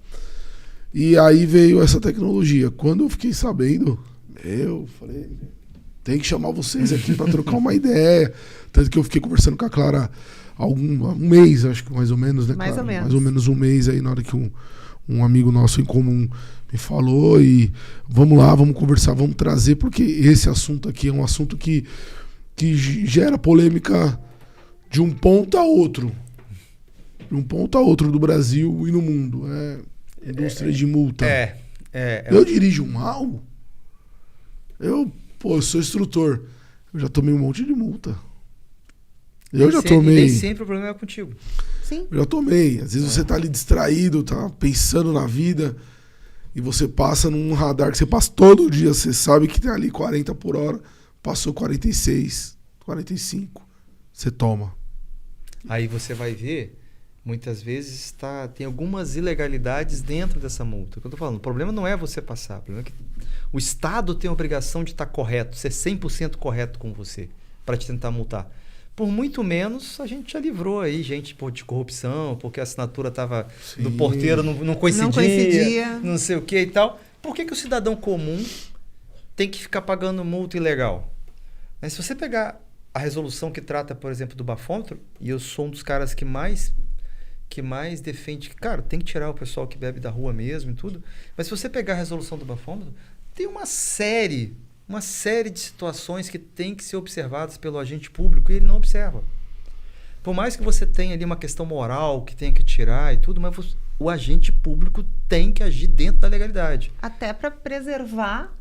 E aí veio essa tecnologia. Quando eu fiquei sabendo, eu falei, tem que chamar vocês aqui para trocar uma ideia. Tanto que eu fiquei conversando com a Clara há um mês, acho que mais ou menos, né, Clara? Mais ou menos um mês aí, na hora que um amigo nosso em comum me falou, e vamos lá, vamos conversar, vamos trazer, porque esse assunto aqui é um assunto que gera polêmica de um ponto a outro. De um ponto a outro do Brasil e no mundo. Indústria de multa. Eu dirijo mal? Eu sou instrutor. Eu já tomei um monte de multa. Nem sempre o problema é contigo. Sim. Eu já tomei. Às vezes você tá ali distraído, tá pensando na vida, e você passa num radar que você passa todo dia, você sabe que tem ali 40 por hora, passou 46, 45, você toma. Aí você vai ver, muitas vezes tem algumas ilegalidades dentro dessa multa. O que eu tô falando, o problema não é você passar, o problema é que o Estado tem a obrigação de estar correto, ser 100% correto com você, para te tentar multar. Por muito menos, a gente já livrou aí gente de corrupção, porque a assinatura estava do porteiro, não coincidia, não sei o que e tal. Por que o cidadão comum tem que ficar pagando multa ilegal? Mas se você pegar a resolução que trata, por exemplo, do bafômetro, e eu sou um dos caras que mais defende que, cara, tem que tirar o pessoal que bebe da rua mesmo e tudo, mas se você pegar a resolução do bafômetro, tem uma série de situações que tem que ser observadas pelo agente público e ele não observa. Por mais que você tenha ali uma questão moral que tenha que tirar e tudo, mas o agente público tem que agir dentro da legalidade. Até para preservar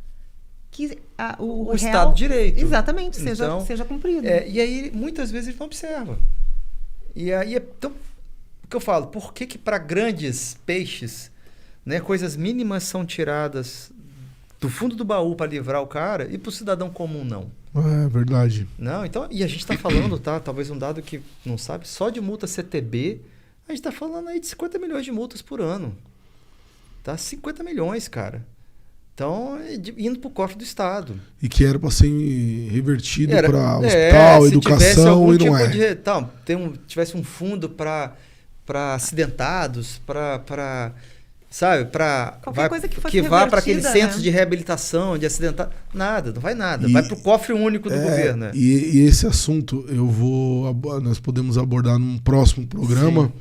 que o Estado de Direito. Exatamente, seja cumprido. E aí, muitas vezes, ele não observa. E aí, então, o que eu falo, por que para grandes peixes, né, coisas mínimas são tiradas do fundo do baú para livrar o cara e para o cidadão comum não? É verdade. Não, então, e a gente está falando, talvez um dado que não sabe, só de multa CTB, a gente está falando aí de 50 milhões de multas por ano. 50 milhões, cara. Então, indo para o cofre do Estado. E que era para ser revertido para hospital, educação, e não tivesse um fundo para acidentados, para sabe, que vá para aqueles centros de reabilitação, de acidentado. Nada, não vai nada. Vai para o cofre único do governo. E esse assunto nós podemos abordar num próximo programa,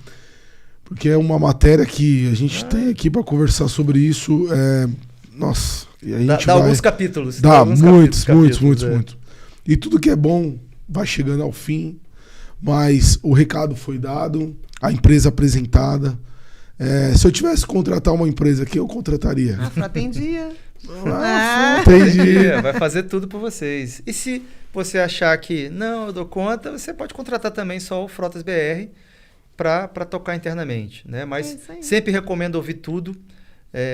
porque é uma matéria que a gente tem aqui para conversar sobre isso. Nossa, E a gente Dá vai... alguns capítulos. Dá alguns muitos. é. E tudo que é bom vai chegando ao fim, mas o recado foi dado, a empresa apresentada. Se eu tivesse que contratar uma empresa aqui, eu contrataria. A Frota em Dia. Entendi. Vai fazer tudo por vocês. E se você achar que não, eu dou conta, você pode contratar também só o Frotas BR para tocar internamente, né? Mas sempre recomendo ouvir tudo.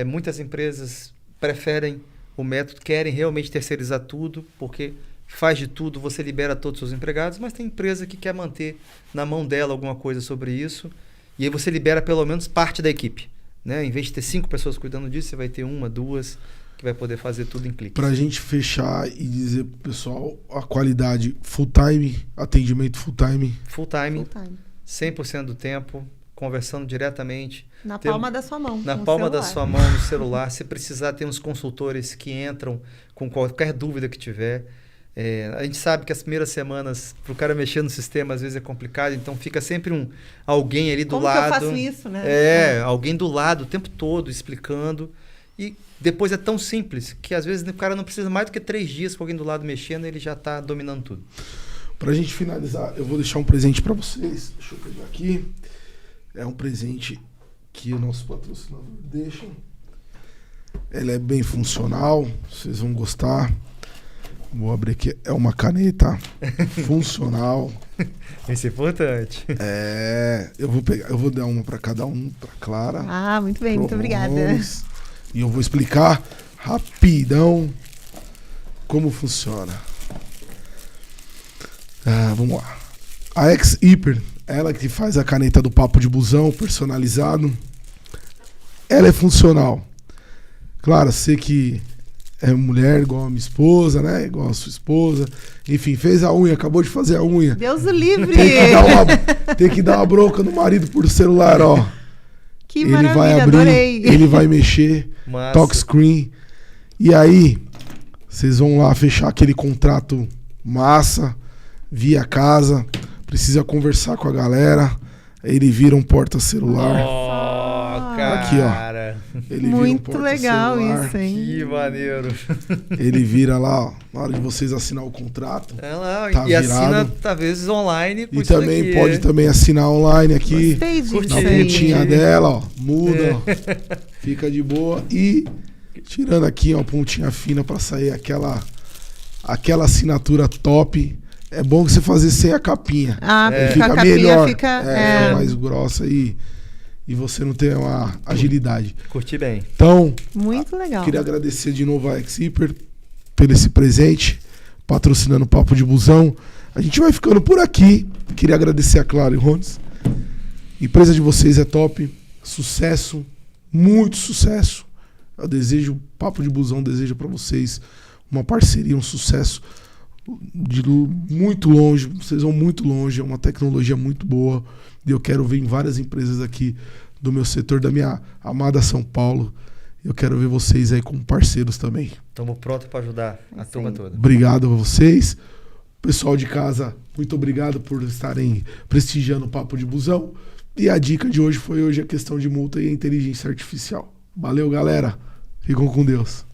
Muitas empresas preferem o método, querem realmente terceirizar tudo, porque faz de tudo, você libera todos os seus empregados, mas tem empresa que quer manter na mão dela alguma coisa sobre isso, e aí você libera pelo menos parte da equipe, né? Em vez de ter 5 pessoas cuidando disso, você vai ter 1, 2 que vai poder fazer tudo em clique. Pra gente fechar e dizer pro pessoal a qualidade full time, atendimento full time. Full time. 100% do tempo, conversando diretamente. Na palma da sua mão. Na palma da sua mão, no celular. Se precisar, tem uns consultores que entram com qualquer dúvida que tiver. A gente sabe que as primeiras semanas, para o cara mexer no sistema, às vezes é complicado, então fica sempre alguém ali do lado. Como que eu faço isso, né? Alguém do lado o tempo todo, explicando. E depois é tão simples que às vezes o cara não precisa mais do que 3 dias com alguém do lado mexendo e ele já está dominando tudo. Pra gente finalizar, eu vou deixar um presente pra vocês. Deixa eu pegar aqui. É um presente que o nosso patrocinador deixa. Ela é bem funcional, vocês vão gostar. Vou abrir aqui. É uma caneta funcional. Isso é importante. Eu vou pegar, eu vou dar uma pra cada um, pra Clara. Ah, muito bem, muito obrigada. E eu vou explicar rapidão como funciona. Vamos lá. A X-Hyper, ela que faz a caneta do papo de busão personalizado, ela é funcional. Claro, sei que é mulher igual a minha esposa, né? Igual a sua esposa. Enfim, fez a unha, acabou de fazer a unha. Deus o livre! Tem que dar uma bronca no marido por celular, ó. Que ele maravilha, vai abrir, adorei. ele vai mexer, talk screen. E aí, vocês vão lá fechar aquele contrato massa, via casa, precisa conversar com a galera, ele vira um porta-celular. Cara. Aqui, ó. Ele muito vira um legal isso, hein? Que maneiro. Ele vira lá, ó, na hora de vocês assinar o contrato. Lá, tá e virado. assina, talvez, online. E também pode também assinar online aqui. Gostei disso. Na pontinha dela, ó. Muda, ó. Fica de boa. E tirando aqui, ó, pontinha fina pra sair aquela assinatura top. É bom que você fazer sem a capinha. Fica a capinha melhor. Fica mais grossa e você não tem uma agilidade. Curti bem. Então, muito legal. Queria agradecer de novo a X-Hyper pelo esse presente, patrocinando o Papo de Busão. A gente vai ficando por aqui. Queria agradecer a Clara e Rones. A empresa de vocês é top. Sucesso, muito sucesso. Eu desejo, o Papo de Busão deseja para vocês uma parceria, um sucesso de muito longe. Vocês vão muito longe, é uma tecnologia muito boa. E eu quero ver em várias empresas aqui do meu setor, da minha amada São Paulo. Eu quero ver vocês aí como parceiros também. Estamos prontos para ajudar a turma toda. Obrigado a vocês. Pessoal de casa, muito obrigado por estarem prestigiando o Papo de Busão. E a dica de hoje foi a questão de multa e a inteligência artificial. Valeu, galera. Ficam com Deus.